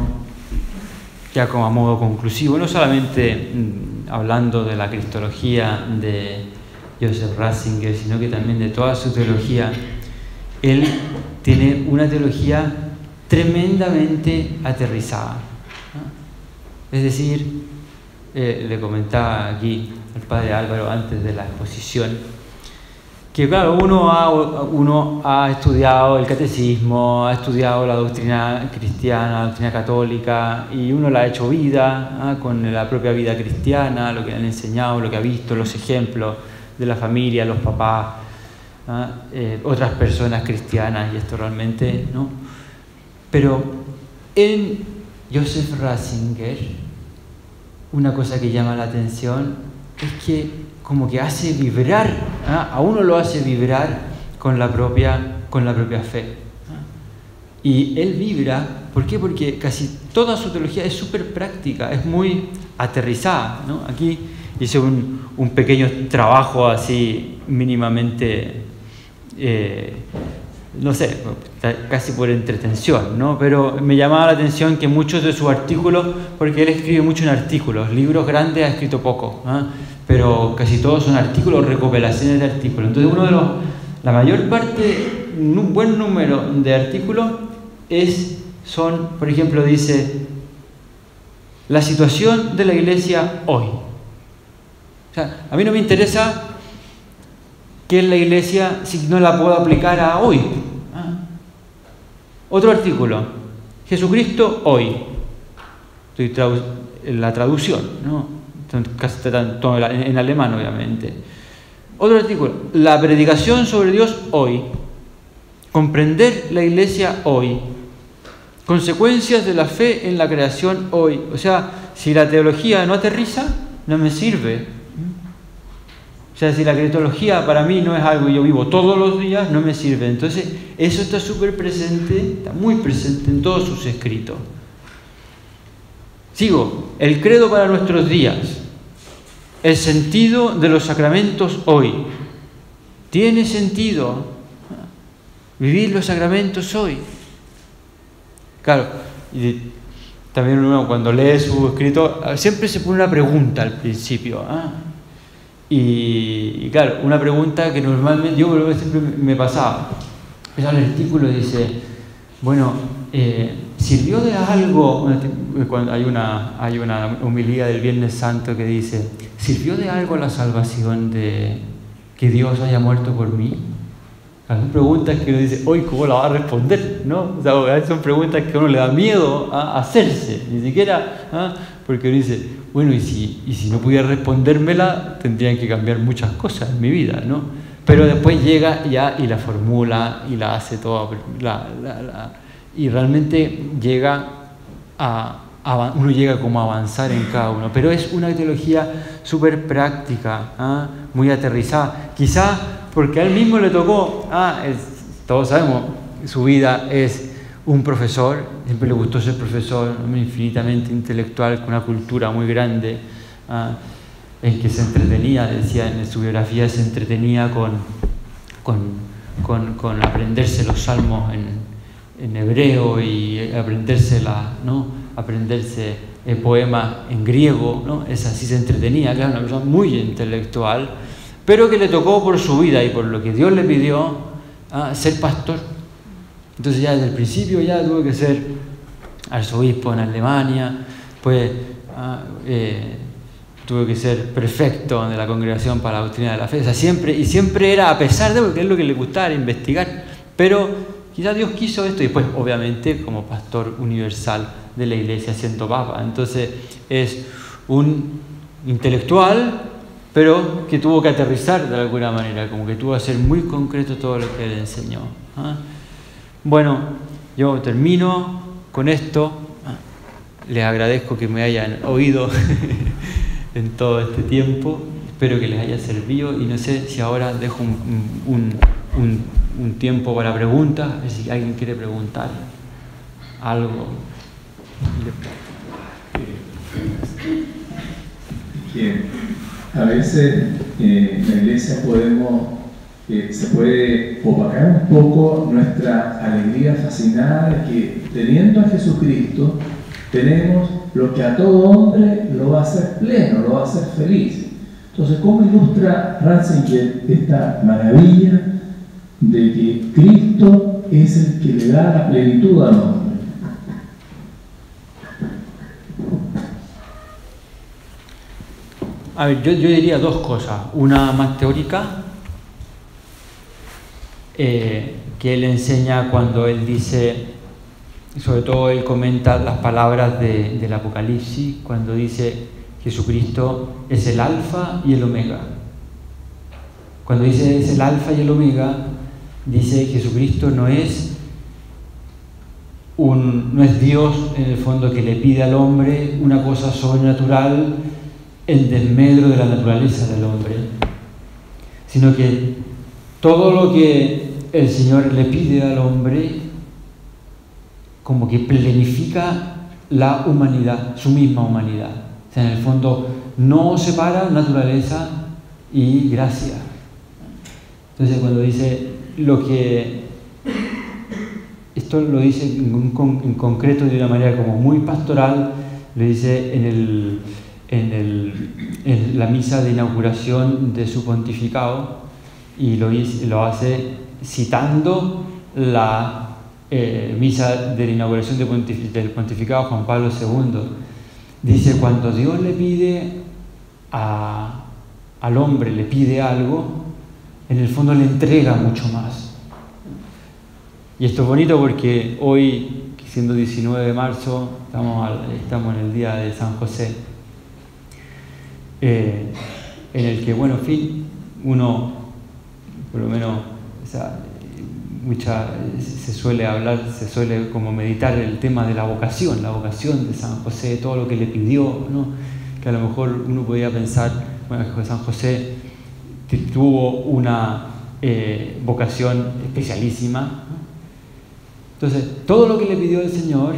ya como a modo conclusivo, no solamente hablando de la cristología de Joseph Ratzinger, sino que también de toda su teología, él tiene una teología tremendamente aterrizada, ¿no? Es decir, le comentaba aquí al padre Álvaro antes de la exposición, que claro, uno ha estudiado el catecismo, ha estudiado la doctrina cristiana, la doctrina católica, y uno la ha hecho vida, con la propia vida cristiana, lo que le han enseñado, lo que ha visto, los ejemplos de la familia, los papás, otras personas cristianas, y esto realmente, ¿no? Pero en Joseph Ratzinger, una cosa que llama la atención es que como que hace vibrar, a uno lo hace vibrar con la propia fe. Y él vibra, ¿por qué? Porque casi toda su teología es súper práctica, es muy aterrizada, ¿no? Aquí hice un pequeño trabajo así mínimamente, no sé, casi por entretención, ¿no? Pero me llamaba la atención que muchos de sus artículos, porque él escribe mucho en artículos, libros grandes ha escrito poco, pero casi todos son artículos, recopilaciones de artículos. Entonces la mayor parte, un buen número de artículos son, por ejemplo, dice, la situación de la Iglesia hoy. O sea, a mí no me interesa que es la Iglesia si no la puedo aplicar a hoy. Otro artículo, Jesucristo hoy. Estoy en la traducción, ¿no? Casi todo en alemán, obviamente. Otro artículo, la predicación sobre Dios hoy. Comprender la Iglesia hoy. Consecuencias de la fe en la creación hoy. O sea, si la teología no aterriza, no me sirve. O sea, si la cristología para mí no es algo que yo vivo todos los días, no me sirve. Entonces, eso está súper presente, está muy presente en todos sus escritos. Sigo, el credo para nuestros días. El sentido de los sacramentos hoy. ¿Tiene sentido vivir los sacramentos hoy? Claro, y también uno cuando lee su escrito, siempre se pone una pregunta al principio. Y claro, una pregunta que normalmente yo siempre me pasaba. El artículo dice, bueno, ¿sirvió de algo? Cuando hay una homilía del Viernes Santo que dice, ¿sirvió de algo la salvación de que Dios haya muerto por mí? Son preguntas que uno dice, hoy ¿cómo la va a responder? ¿No? O sea, son preguntas que a uno le da miedo a hacerse, ni siquiera, porque uno dice, bueno, y si no pudiera respondérmela, tendrían que cambiar muchas cosas en mi vida, ¿no? Pero después llega ya y la formula y la hace toda, y realmente uno llega como a avanzar en cada uno. Pero es una teología súper práctica, muy aterrizada. Quizá porque a él mismo le tocó, todos sabemos, su vida es un profesor, siempre le gustó ser profesor, infinitamente intelectual, con una cultura muy grande, en que se entretenía, decía en su biografía, se entretenía con aprenderse los salmos en hebreo y aprenderse poemas en griego, ¿no? Es así, se entretenía, claro, una persona muy intelectual, pero que le tocó por su vida y por lo que Dios le pidió ser pastor. Entonces ya desde el principio ya tuvo que ser arzobispo en Alemania, pues tuvo que ser prefecto de la Congregación para la Doctrina de la Fe. O sea, siempre era, a pesar de que es lo que le gustaba, era investigar, pero quizás Dios quiso esto, y después obviamente como pastor universal de la Iglesia, siendo papa. Entonces es un intelectual, pero que tuvo que aterrizar de alguna manera, como que tuvo que hacer muy concreto todo lo que él enseñó. Bueno, yo termino con esto. Les agradezco que me hayan oído en todo este tiempo. Espero que les haya servido y no sé si ahora dejo un tiempo para preguntas, a ver si alguien quiere preguntar algo. Que a veces en la iglesia se puede opacar un poco nuestra alegría fascinada de que teniendo a Jesucristo tenemos lo que a todo hombre lo va a hacer pleno, lo va a hacer feliz. Entonces, ¿cómo ilustra Ratzinger esta maravilla de que Cristo es el que le da la plenitud al hombre? A ver, yo diría dos cosas. Una más teórica, que él enseña cuando él dice, sobre todo él comenta las palabras del Apocalipsis, cuando dice Jesucristo es el alfa y el omega. Cuando dice es el alfa y el omega, dice Jesucristo no es Dios en el fondo que le pide al hombre una cosa sobrenatural en desmedro de la naturaleza del hombre, sino que todo lo que el Señor le pide al hombre como que plenifica la humanidad, su misma humanidad. O sea, en el fondo no separa naturaleza y gracia. Entonces cuando dice esto lo dice en concreto de una manera como muy pastoral, le dice en la misa de inauguración de su pontificado, y lo hace citando la misa de la inauguración del pontificado Juan Pablo II. Dice, cuando Dios le pide al hombre, le pide algo, en el fondo le entrega mucho más. Y esto es bonito porque hoy, siendo 19 de marzo, estamos en el día de San José, en el que, bueno, en fin, uno, por lo menos, o sea, se suele como meditar el tema de la vocación de San José, todo lo que le pidió, ¿no? Que a lo mejor uno podía pensar, bueno, que San José tuvo una vocación especialísima, ¿no? Entonces, todo lo que le pidió el Señor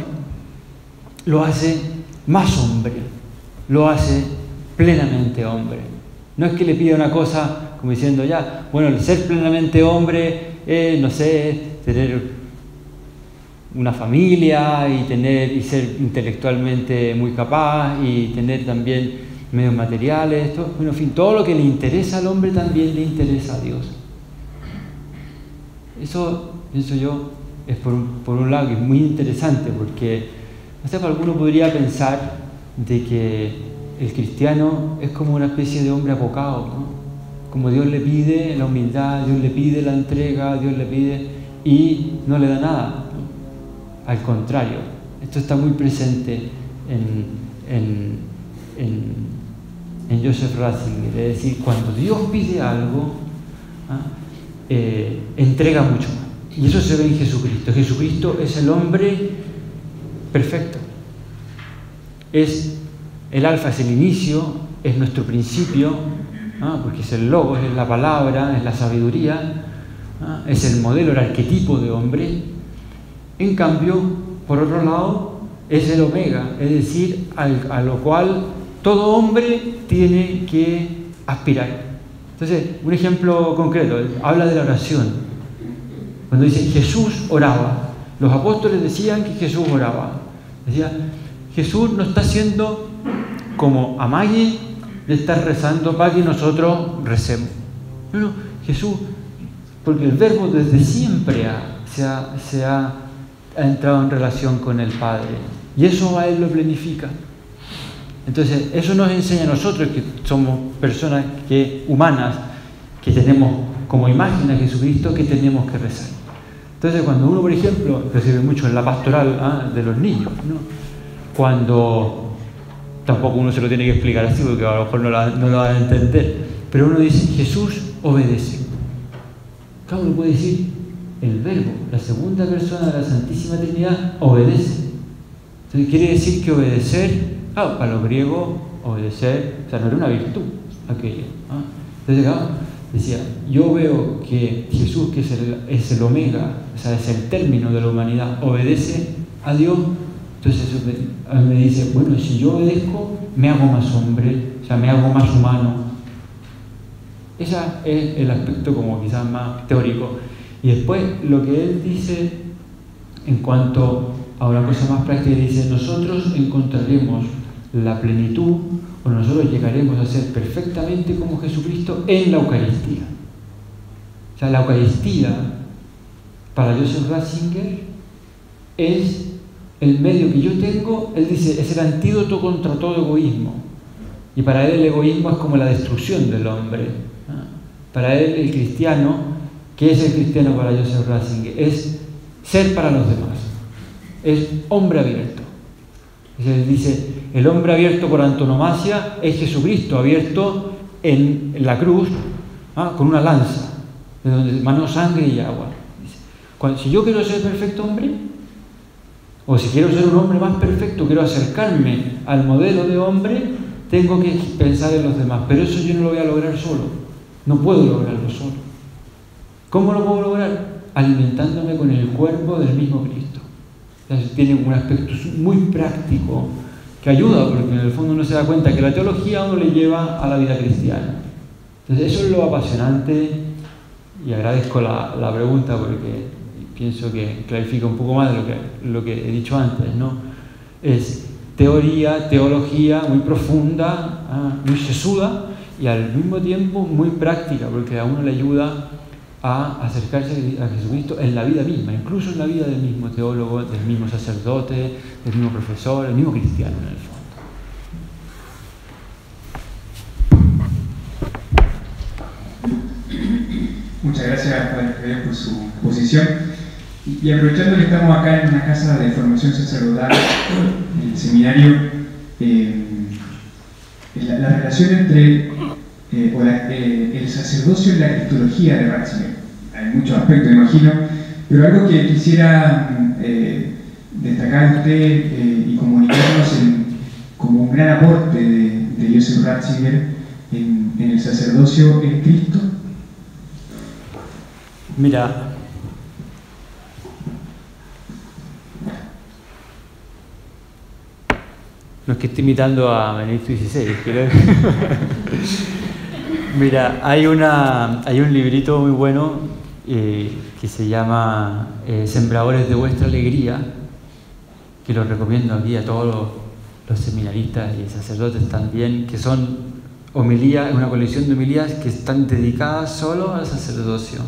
lo hace más hombre, lo hace plenamente hombre. No es que le pida una cosa como diciendo, ya, bueno, el ser plenamente hombre es, no sé, tener una familia y ser intelectualmente muy capaz y tener también medios materiales, todo, bueno, en fin, todo lo que le interesa al hombre también le interesa a Dios. Eso, pienso yo, es por un lado que es muy interesante, porque no sé, alguno podría pensar de que el cristiano es como una especie de hombre apocado, ¿no? Como Dios le pide la humildad, Dios le pide la entrega, Dios le pide y no le da nada, ¿no? Al contrario, esto está muy presente en Joseph Ratzinger, es decir, cuando Dios pide algo, entrega mucho más. Y eso se ve en Jesucristo. Jesucristo es el hombre perfecto. Es el alfa, es el inicio, es nuestro principio, porque es el logos, es la palabra, es la sabiduría, es el modelo, el arquetipo de hombre. En cambio, por otro lado, es el omega, es decir, a lo cual todo hombre tiene que aspirar. Entonces, un ejemplo concreto, habla de la oración. Cuando dice Jesús oraba, los apóstoles decían que Jesús oraba. Decía, Jesús no está haciendo como amague de estar rezando para que nosotros recemos. No, Jesús, porque el Verbo desde siempre se ha entrado en relación con el Padre, y eso a Él lo planifica. Entonces, eso nos enseña a nosotros, que somos personas humanas, que tenemos como imagen a Jesucristo, que tenemos que rezar. Entonces, cuando uno, por ejemplo, recibe mucho en la pastoral de los niños, ¿no? Cuando tampoco uno se lo tiene que explicar así, porque a lo mejor no lo va a entender, pero uno dice, Jesús obedece. Claro, uno puede decir, el Verbo, la segunda persona de la Santísima Trinidad, obedece. Entonces, quiere decir que obedecer, para los griegos, obedecer, o sea, no era una virtud aquello. Entonces, decía, yo veo que Jesús, que es el omega, o sea, es el término de la humanidad, obedece a Dios. Entonces me dice, bueno, si yo obedezco, me hago más hombre, o sea, me hago más humano. Ese es el aspecto como quizás más teórico. Y después lo que él dice en cuanto a una cosa más práctica, dice, nosotros encontraremos la plenitud, o nosotros llegaremos a ser perfectamente como Jesucristo en la Eucaristía. O sea, la Eucaristía, para Joseph Ratzinger, es el medio que yo tengo, él dice, es el antídoto contra todo egoísmo. Y para él el egoísmo es como la destrucción del hombre. Para él el cristiano, ¿qué es el cristiano para Joseph Ratzinger? Es ser para los demás. Es hombre abierto. Él dice, el hombre abierto por antonomasia es Jesucristo, abierto en la cruz, con una lanza, de donde manó sangre y agua. Dice, si yo quiero ser perfecto hombre, o si quiero ser un hombre más perfecto, quiero acercarme al modelo de hombre, tengo que pensar en los demás. Pero eso yo no lo voy a lograr solo. No puedo lograrlo solo. ¿Cómo lo puedo lograr? Alimentándome con el cuerpo del mismo Cristo. Entonces, tiene un aspecto muy práctico que ayuda, porque en el fondo uno se da cuenta que la teología a uno le lleva a la vida cristiana. Entonces eso es lo apasionante, y agradezco la pregunta porque pienso que clarifica un poco más de lo que he dicho antes, ¿no? Es teoría, teología muy profunda, muy sesuda, y al mismo tiempo muy práctica, porque a uno le ayuda a acercarse a Jesucristo en la vida misma, incluso en la vida del mismo teólogo, del mismo sacerdote, del mismo profesor, del mismo cristiano en el fondo. Muchas gracias, Padre Javier, por su exposición. Y aprovechando que estamos acá en una casa de formación sacerdotal, en el seminario, la relación entre el sacerdocio y la cristología de Ratzinger. Hay muchos aspectos, imagino, pero algo que quisiera destacar usted y comunicarnos como un gran aporte de Joseph Ratzinger en el sacerdocio en Cristo. Mira, no es que esté imitando a Benedicto XVI, pero mira, hay un librito muy bueno que se llama Sembradores de vuestra alegría, que lo recomiendo aquí a todos los seminaristas y sacerdotes también, que son homilías, una colección de homilías que están dedicadas solo al sacerdocio.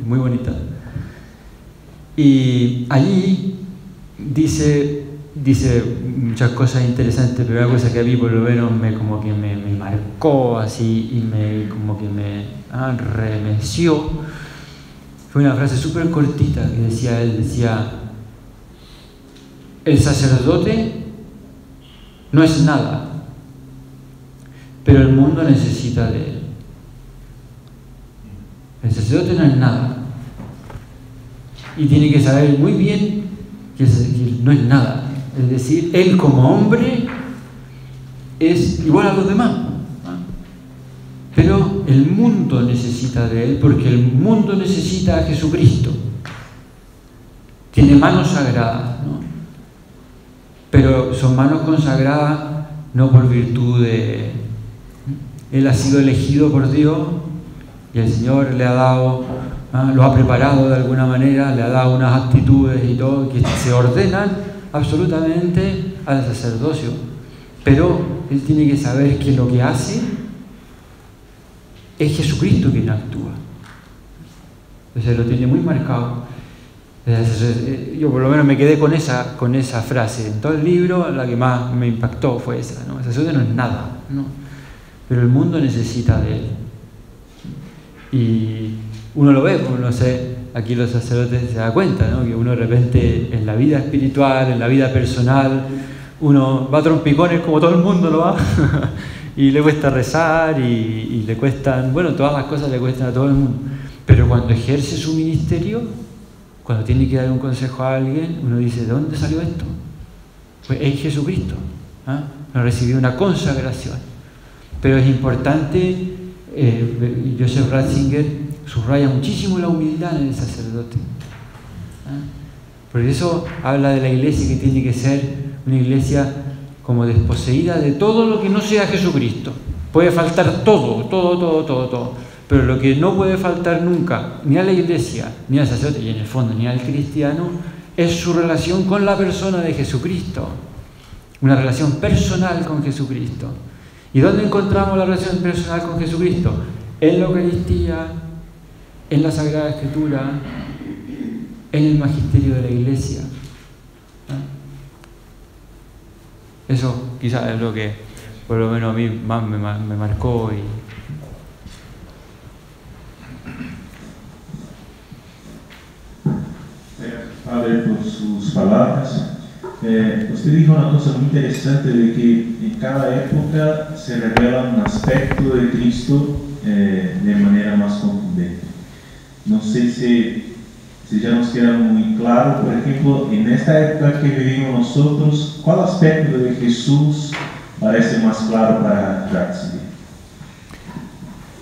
Muy bonita. Y allí dice muchas cosas interesantes, pero una cosa que a mí por lo menos me marcó así y me remeció fue una frase súper cortita que decía él, el sacerdote no es nada, pero el mundo necesita de él. El sacerdote no es nada y tiene que saber muy bien que no es nada. Es decir, él como hombre es igual a los demás, pero el mundo necesita de él porque el mundo necesita a Jesucristo. Tiene manos sagradas, ¿no? Pero son manos consagradas no por virtud de... Él ha sido elegido por Dios y el Señor le ha dado, lo ha preparado de alguna manera, le ha dado unas actitudes y todo que se ordenan absolutamente al sacerdocio. Pero él tiene que saber que lo que hace es Jesucristo quien actúa. Entonces lo tiene muy marcado. Yo por lo menos me quedé con esa frase. En todo el libro la que más me impactó fue esa, ¿no? El sacerdote no es nada, ¿no? Pero el mundo necesita de él. Y uno lo ve, pues no sé, aquí los sacerdotes se da cuenta, ¿no? Que uno de repente en la vida espiritual, en la vida personal, uno va a trompicones como todo el mundo lo va y le cuesta rezar y le cuestan, bueno, todas las cosas le cuestan a todo el mundo. Pero cuando ejerce su ministerio, cuando tiene que dar un consejo a alguien, uno dice, ¿de dónde salió esto? Pues es Jesucristo. no recibió una consagración. Pero es importante, Joseph Ratzinger subraya muchísimo la humildad en el sacerdote. Por eso habla de la iglesia que tiene que ser una iglesia como desposeída de todo lo que no sea Jesucristo. Puede faltar todo, pero lo que no puede faltar nunca, ni a la iglesia, ni al sacerdote, y en el fondo ni al cristiano, es su relación con la persona de Jesucristo. Una relación personal con Jesucristo. ¿Y dónde encontramos la relación personal con Jesucristo? En la Eucaristía, en la Sagrada Escritura, en el magisterio de la iglesia. Eso quizás es lo que por lo menos a mí más me marcó. Padre, por sus palabras. Usted dijo una cosa muy interesante de que en cada época se revela un aspecto de Cristo de manera más contundente. No sé si ya nos queda muy claro, por ejemplo, en esta época que vivimos nosotros, ¿cuál aspecto de Jesús parece más claro para Ratzinger?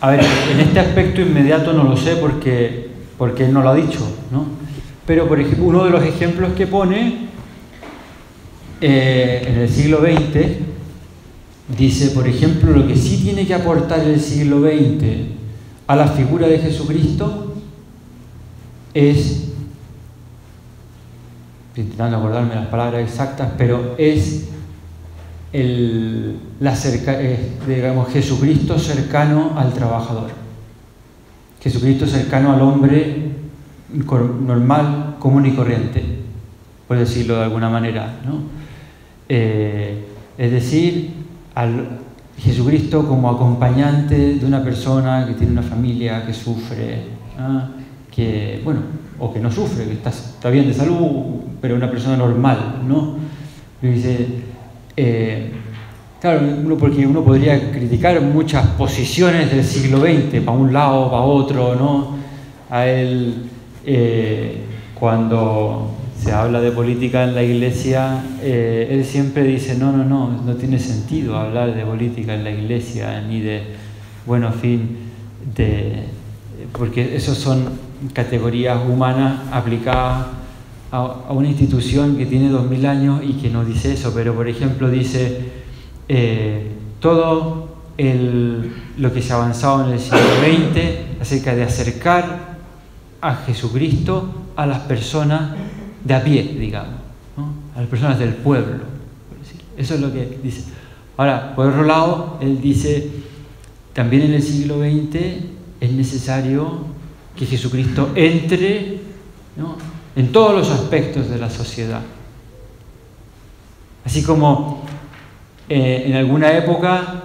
A ver, en este aspecto inmediato no lo sé porque él no lo ha dicho, ¿no? Pero, por ejemplo, uno de los ejemplos que pone en el siglo XX, dice, por ejemplo, lo que sí tiene que aportar el siglo XX a la figura de Jesucristo es, intentando acordarme las palabras exactas, pero es digamos, Jesucristo cercano al trabajador, Jesucristo cercano al hombre normal, común y corriente, por decirlo de alguna manera, ¿no? Es decir, al Jesucristo como acompañante de una persona que tiene una familia, que sufre, que, bueno, o que no sufre, que está bien de salud, pero una persona normal, ¿no? Y dice, claro, porque uno podría criticar muchas posiciones del siglo XX, para un lado, para otro, ¿no? A él, cuando se habla de política en la iglesia, él siempre dice, no tiene sentido hablar de política en la iglesia, ni de, bueno, en fin, porque esos son categorías humanas aplicadas a una institución que tiene 2000 años y que no dice eso, pero por ejemplo dice, todo lo que se ha avanzado en el siglo XX acerca de acercar a Jesucristo a las personas de a pie, digamos, ¿no? A las personas del pueblo, por decir. Eso es lo que dice. Ahora, por otro lado, él dice, también en el siglo XX es necesario que Jesucristo entre, ¿no?, en todos los aspectos de la sociedad. Así como en alguna época,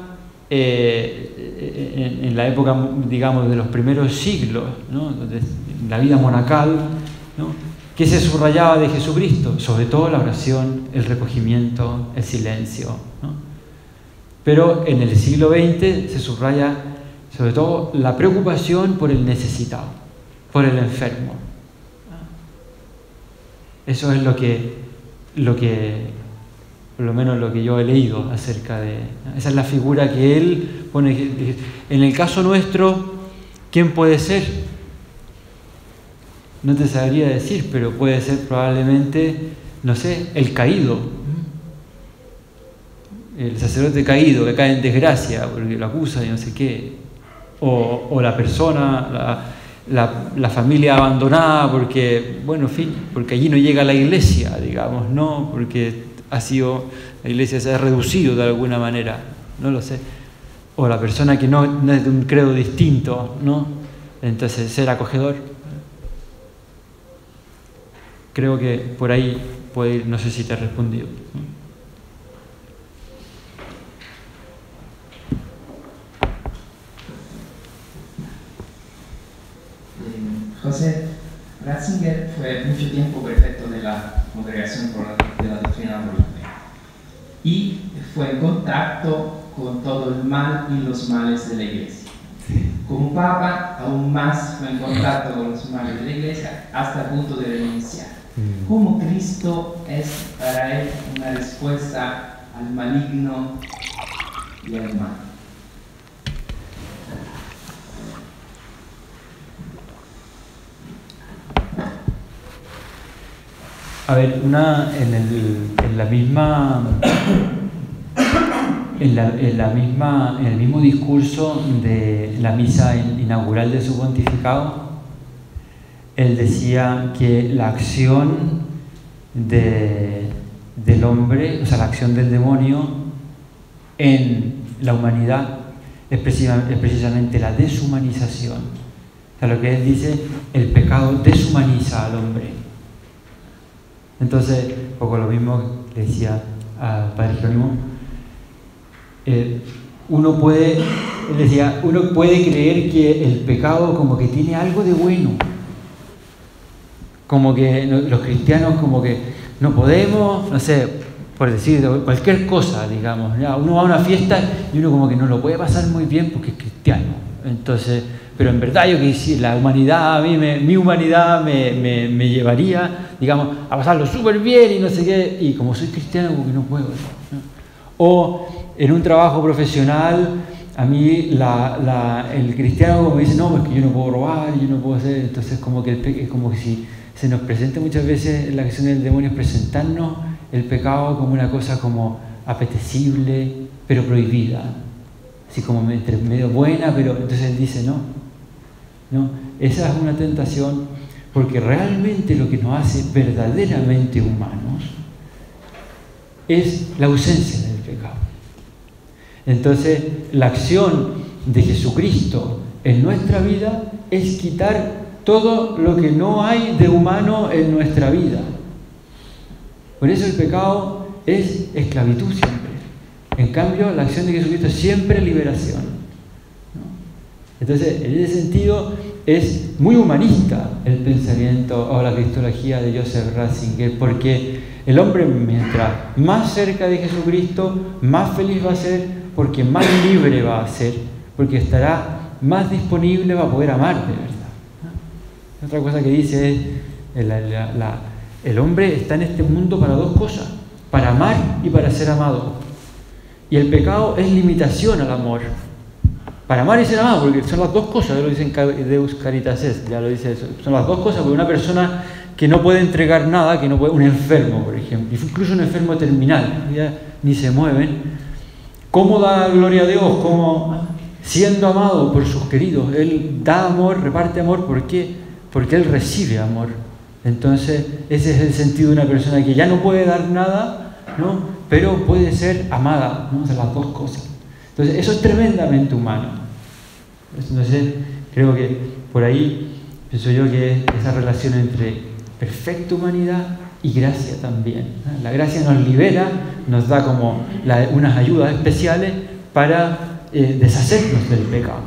en la época, digamos, de los primeros siglos, ¿no?, de la vida monacal, ¿no?, ¿qué se subrayaba de Jesucristo? Sobre todo la oración, el recogimiento, el silencio, ¿no? Pero en el siglo XX se subraya sobre todo la preocupación por el necesitado, por el enfermo. Eso es lo que por lo menos lo que yo he leído acerca de... Esa es la figura que él pone. En el caso nuestro, ¿quién puede ser? No te sabría decir, pero puede ser probablemente, no sé, el caído. El sacerdote caído, que cae en desgracia porque lo acusa y no sé qué. O la persona, la familia abandonada porque, bueno, en fin, porque allí no llega la iglesia, digamos, ¿no? Porque la iglesia se ha reducido de alguna manera, no lo sé. O la persona que no es de un credo distinto, ¿no? Entonces, ser acogedor. Creo que por ahí puede ir, no sé si te he respondido. José Ratzinger fue mucho tiempo prefecto de la Congregación de la Doctrina Moral y fue en contacto con todo el mal y los males de la Iglesia. Como Papa, aún más fue en contacto con los males de la Iglesia hasta el punto de renunciar. ¿Cómo Cristo es para él una respuesta al maligno y al mal. A ver, en el mismo discurso de la misa inaugural de su pontificado, él decía que la acción del hombre, o sea, la acción del demonio en la humanidad es precisamente la deshumanización. O sea, lo que él dice, el pecado deshumaniza al hombre. Entonces, un poco lo mismo que decía al padre Jerónimo, uno puede creer que el pecado como que tiene algo de bueno, como que los cristianos como que no podemos, no sé, por decir cualquier cosa, digamos, ¿ya? Uno va a una fiesta y uno como que no lo puede pasar muy bien porque es cristiano. Entonces, pero en verdad yo que si la humanidad, mi humanidad me llevaría, digamos, a pasarlo súper bien y no sé qué, y como soy cristiano como que no puedo, ¿no? O en un trabajo profesional, a mí el cristiano como dice, no, pues que yo no puedo robar, yo no puedo hacer, entonces como que es como que si se nos presenta muchas veces la acción del demonio es presentarnos el pecado como una cosa como apetecible, pero prohibida, así como medio buena, pero entonces él dice, no, esa es una tentación, porque realmente lo que nos hace verdaderamente humanos es la ausencia del pecado. Entonces, la acción de Jesucristo en nuestra vida es quitar todo lo que no hay de humano en nuestra vida. Por eso el pecado es esclavitud siempre. En cambio, la acción de Jesucristo es siempre liberación, ¿no? Entonces, en ese sentido, es muy humanista el pensamiento o la cristología de Joseph Ratzinger, porque el hombre, mientras más cerca de Jesucristo, más feliz va a ser, porque más libre va a ser, porque estará más disponible para poder amar de verdad. Otra cosa que dice es, el hombre está en este mundo para dos cosas, para amar y para ser amado. Y el pecado es limitación al amor. Para amar y ser amado, porque son las dos cosas, lo dicen Deus Caritas Est, ya lo dice eso. Son las dos cosas, porque una persona que no puede entregar nada, que no puede, un enfermo, por ejemplo, incluso un enfermo terminal, ya ni se mueven, ¿cómo da gloria a Dios? ¿Cómo? Siendo amado por sus queridos. Él da amor, reparte amor, ¿por qué? Porque Él recibe amor. Entonces, ese es el sentido de una persona que ya no puede dar nada, ¿no? Pero puede ser amada, ¿no? O sea, las dos cosas. Entonces, eso es tremendamente humano. Entonces, creo que por ahí pienso yo que esa relación entre perfecta humanidad y gracia también. La gracia nos libera, nos da como unas ayudas especiales para deshacernos del pecado.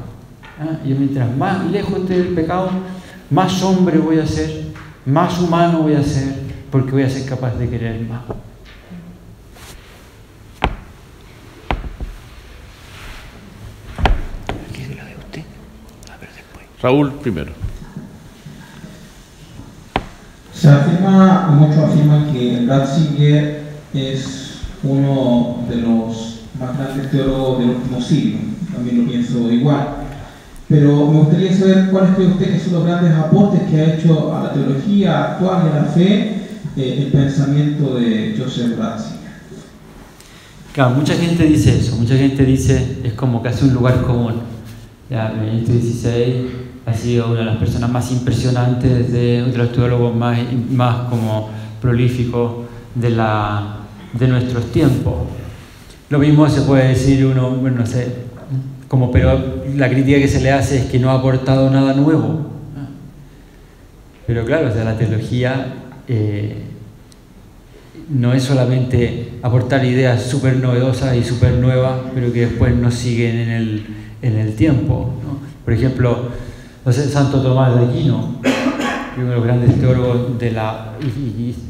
Y mientras más lejos esté del pecado, más hombre voy a ser, más humano voy a ser, porque voy a ser capaz de querer más. Raúl primero. Muchos afirman que Ratzinger es uno de los más grandes teólogos del último siglo. También lo pienso igual. Pero me gustaría saber cuáles cree usted que son los grandes aportes que ha hecho a la teología actual y a la fe el pensamiento de Joseph Ratzinger. Claro, mucha gente dice eso, mucha gente dice, es como casi un lugar común. Ya, Benedicto XVI ha sido una de las personas más impresionantes de los teólogos más como prolíficos de nuestros tiempos. Lo mismo se puede decir uno, bueno, no sé, pero la crítica que se le hace es que no ha aportado nada nuevo. Pero claro, o sea, la teología no es solamente aportar ideas súper novedosas y súper nuevas, pero que después no siguen en el tiempo, ¿no? Por ejemplo, no sé, Santo Tomás de Aquino, uno de los grandes teólogos de la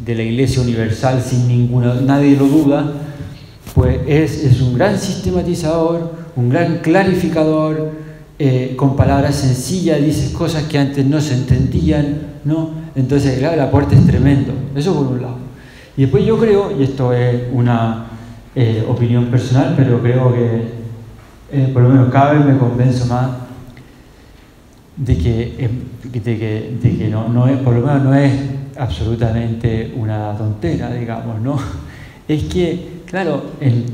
Iglesia Universal, nadie lo duda, pues es un gran sistematizador, un gran clarificador, con palabras sencillas, dice cosas que antes no se entendían, ¿no? Entonces, claro, el aporte es tremendo, eso por un lado. Y después yo creo, y esto es opinión personal, pero creo que por lo menos cada vez me convenzo más de que no es, por lo menos no es absolutamente una tontera, digamos, ¿no? Es que, claro, en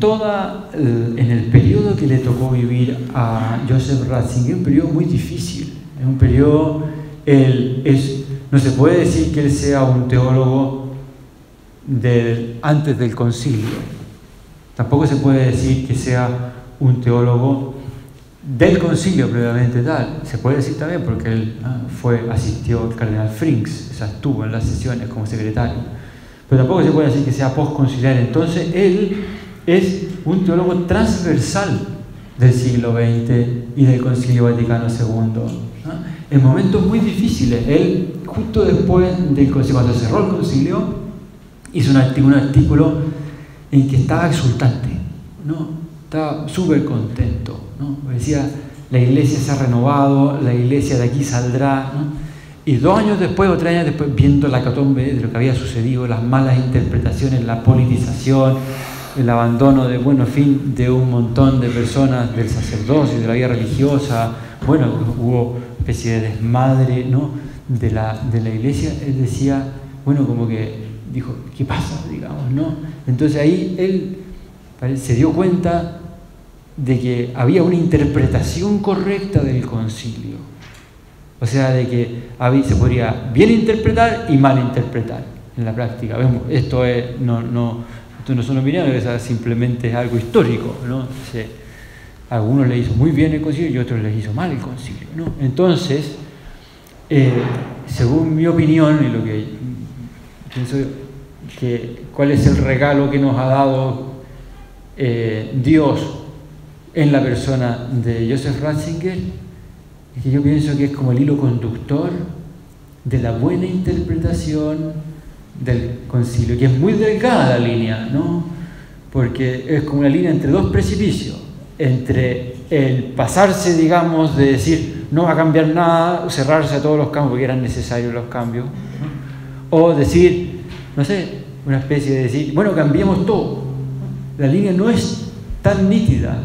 el periodo que le tocó vivir a Joseph Ratzinger, un periodo muy difícil, es un periodo, no se puede decir que él sea un teólogo antes del concilio, tampoco se puede decir que sea un teólogo del concilio previamente tal, se puede decir también porque él asistió al cardenal Frings, o sea, estuvo en las sesiones como secretario, pero tampoco se puede decir que sea postconciliar. Entonces él es un teólogo transversal del siglo XX y del Concilio Vaticano II, ¿no? En momentos muy difíciles. Él, justo después del concilio, cuando cerró el concilio, hizo un artículo en que estaba exultante, ¿no? Estaba súper contento, ¿no? Decía, la iglesia se ha renovado, la iglesia de aquí saldrá, ¿no? Y 2 años después o 3 años después, viendo la hecatombe de lo que había sucedido, las malas interpretaciones, la politización, el abandono de un montón de personas del sacerdocio y de la vida religiosa, bueno, hubo una especie de desmadre, ¿no? de la iglesia. Él decía, bueno, como que dijo, ¿qué pasa? Digamos, ¿no? Entonces ahí él se dio cuenta de que había una interpretación correcta del concilio. O sea, de que se podría bien interpretar y mal interpretar en la práctica. Vemos, esto no son opiniones, simplemente es algo histórico, ¿no? A algunos les hizo muy bien el concilio y a otros les hizo mal el concilio, ¿no? Entonces, según mi opinión y lo que pienso cuál es el regalo que nos ha dado Dios en la persona de Joseph Ratzinger, es que yo pienso que es como el hilo conductor de la buena interpretación del concilio, que es muy delgada la línea, ¿no? Porque es como una línea entre 2 precipicios, entre el pasarse, digamos, de decir no va a cambiar nada, cerrarse a todos los cambios porque eran necesarios los cambios, ¿no? O decir, no sé, una especie de decir, bueno, cambiemos todo. La línea no es tan nítida,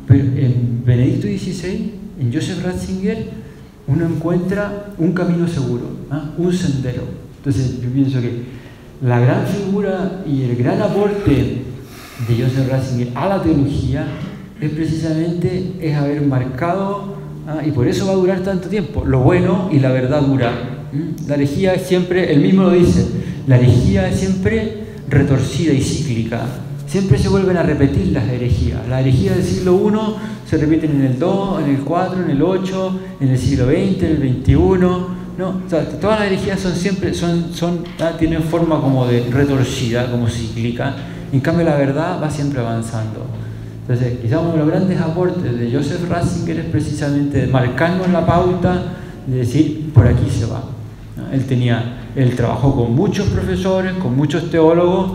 pero en Benedicto XVI, en Joseph Ratzinger, uno encuentra un camino seguro, ¿ah? Un sendero. Entonces yo pienso que la gran figura y el gran aporte de Joseph Ratzinger a la teología es precisamente haber marcado, y por eso va a durar tanto tiempo, lo bueno y la verdad dura. La herejía es siempre, él mismo lo dice, la herejía es siempre retorcida y cíclica. Siempre se vuelven a repetir las herejías. Las herejías del siglo I se repiten en el 2, en el 4, en el 8, en el siglo XX, en el XXI, ¿no? O sea, todas las herejías tienen forma como de retorcida, como cíclica. En cambio, la verdad va siempre avanzando. Entonces, quizás uno de los grandes aportes de Joseph Ratzinger es precisamente marcarnos la pauta de decir, por aquí se va, ¿no? Él trabajó con muchos profesores, con muchos teólogos,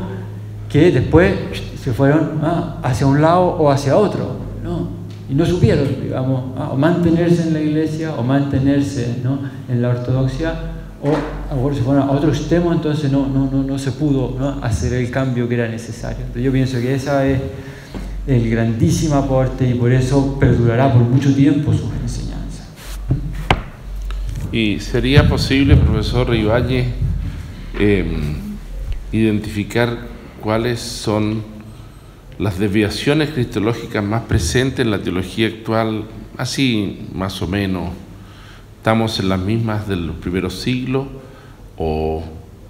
que después se fueron hacia un lado o hacia otro, ¿no? Y no supieron, digamos, o mantenerse en la iglesia o mantenerse, ¿no?, en la ortodoxia, o a lo mejor se fueron a otro extremo, entonces no se pudo, ¿no?, hacer el cambio que era necesario. Entonces yo pienso que ese es el grandísimo aporte y por eso perdurará por mucho tiempo sus enseñanzas. ¿Y sería posible, profesor Ibáñez, identificar cuáles son las desviaciones cristológicas más presentes en la teología actual, así más o menos? ¿Estamos en las mismas de los primeros siglos o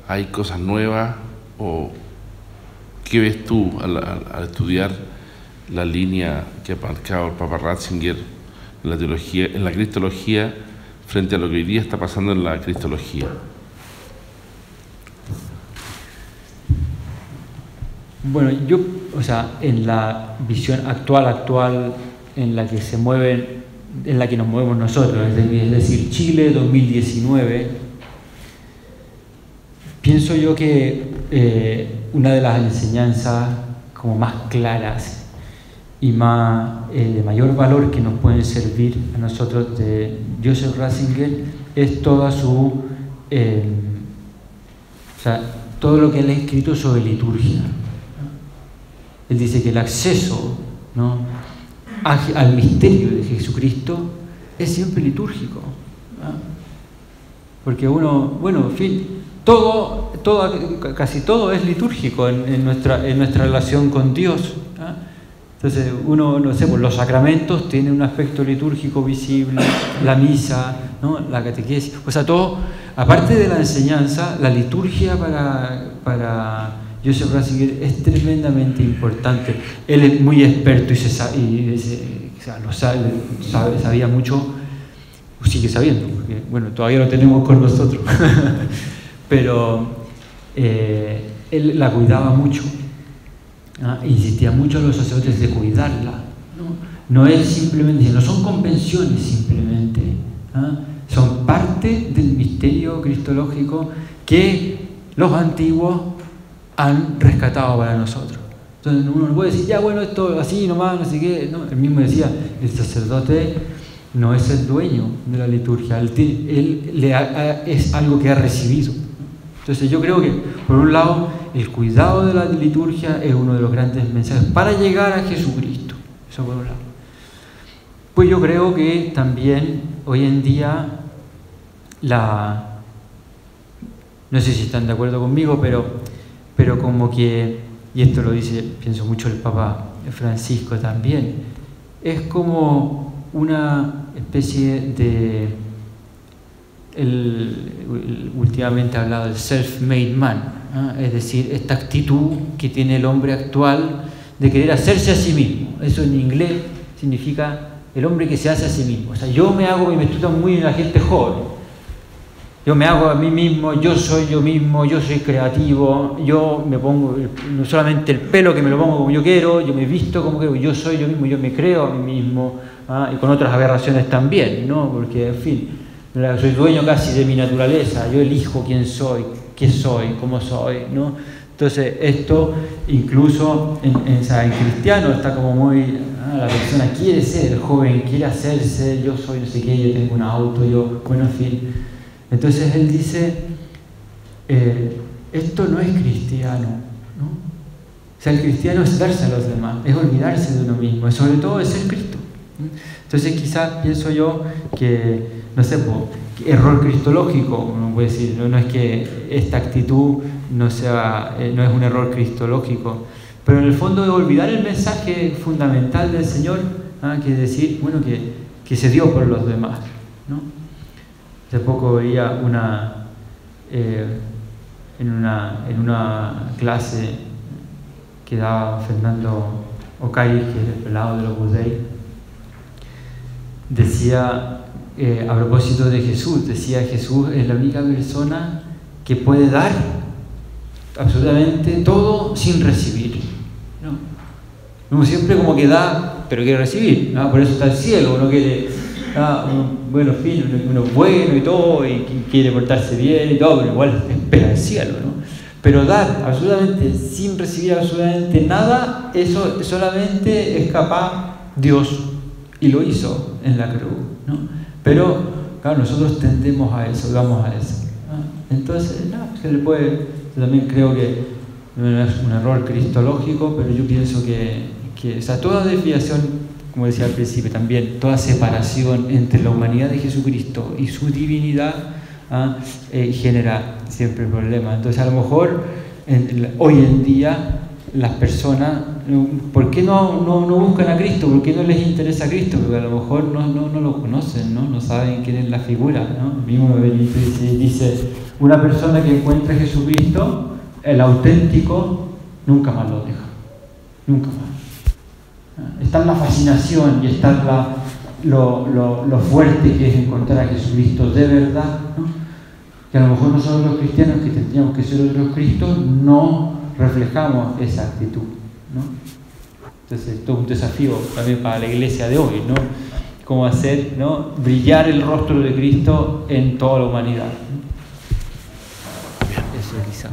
hay cosas nuevas? ¿O qué ves tú al estudiar la línea que ha marcado el Papa Ratzinger en la teología, en la cristología, frente a lo que hoy día está pasando en la cristología? Bueno, en la visión actual en la que en la que nos movemos nosotros, es decir, Chile 2019, pienso yo que una de las enseñanzas como más claras y más de mayor valor que nos pueden servir a nosotros de Joseph Ratzinger es toda todo lo que él ha escrito sobre liturgia. él dice que el acceso, ¿no?, al misterio de Jesucristo es siempre litúrgico, ¿no? Porque uno, bueno, en fin, casi todo es litúrgico en nuestra relación con Dios, ¿no? Entonces uno, no sé, pues los sacramentos tienen un aspecto litúrgico visible, la misa, ¿no?, la catequesis, o sea, todo, aparte de la enseñanza, la liturgia para Joseph Ratzinger es tremendamente importante. Él es muy experto y sabía mucho, sigue sabiendo, porque bueno, todavía lo tenemos con nosotros, pero él la cuidaba mucho. Insistía mucho a los sacerdotes de cuidarla, no es simplemente, no son convenciones simplemente, son parte del misterio cristológico que los antiguos han rescatado para nosotros. Entonces uno no puede decir, ya bueno, esto así nomás, no sé qué, no, él mismo decía, el sacerdote no es el dueño de la liturgia, es algo que ha recibido. Entonces yo creo que, por un lado, el cuidado de la liturgia es uno de los grandes mensajes para llegar a Jesucristo. Eso por un lado. Pues yo creo que también hoy en día no sé si están de acuerdo conmigo, pero como que, y esto lo dice, pienso mucho el Papa Francisco también, es como una especie de... últimamente ha hablado del self-made man, es decir, esta actitud que tiene el hombre actual de querer hacerse a sí mismo. Eso en inglés significa el hombre que se hace a sí mismo. O sea, yo me estudio muy en la gente joven. Yo me hago a mí mismo, yo soy yo mismo, yo soy creativo, yo me pongo no solamente el pelo que me lo pongo como yo quiero, yo me visto como quiero, yo soy yo mismo, yo me creo a mí mismo, y con otras aberraciones también, ¿no? Porque, en fin, soy dueño casi de mi naturaleza, yo elijo quién soy, qué soy, cómo soy, ¿no? Entonces esto incluso en cristiano está como muy, la persona quiere ser, el joven quiere hacerse, yo soy no sé qué, yo tengo un auto, bueno, en fin. Entonces él dice, esto no es cristiano, ¿no? O sea, el cristiano es darse a los demás, es olvidarse de uno mismo, sobre todo es ser Cristo. Entonces quizás pienso yo que, no sé, error cristológico, uno puede decir, no es que esta actitud no es un error cristológico, pero en el fondo de olvidar el mensaje fundamental del Señor, que es decir, bueno, que se dio por los demás, ¿no? Hace poco veía en una clase que daba Fernando Okai, que es el pelado de los Budei, decía, a propósito de Jesús, decía, Jesús es la única persona que puede dar absolutamente todo sin recibir, ¿no? Uno siempre como que da, pero quiere recibir, ¿no? Por eso está el cielo, uno quiere, bueno, en fin, uno es bueno y todo, y quiere portarse bien y todo, pero igual espera el cielo, ¿no? Pero dar absolutamente sin recibir absolutamente nada, eso solamente es capaz Dios, y lo hizo en la cruz, ¿no? Pero, claro, nosotros tendemos a eso, vamos a eso, ¿no? Entonces, yo también creo que no es un error cristológico, pero yo pienso que o sea, toda desviación, como decía al principio también, toda separación entre la humanidad de Jesucristo y su divinidad genera siempre problemas. Entonces, a lo mejor, hoy en día, las personas, ¿por qué no buscan a Cristo? ¿Por qué no les interesa a Cristo? Porque a lo mejor no lo conocen, no saben quién es la figura, ¿no? El mismo Benito dice, una persona que encuentra a Jesucristo, el auténtico, nunca más lo deja, nunca más. Está en la fascinación y está lo fuerte que es encontrar a Jesucristo de verdad, ¿no? Que a lo mejor nosotros los cristianos, que tendríamos que ser otros Cristos, no reflejamos esa actitud, ¿no? Entonces esto es un desafío también para la iglesia de hoy, ¿no? Cómo hacer, ¿no?, brillar el rostro de Cristo en toda la humanidad, ¿no? Eso quizá.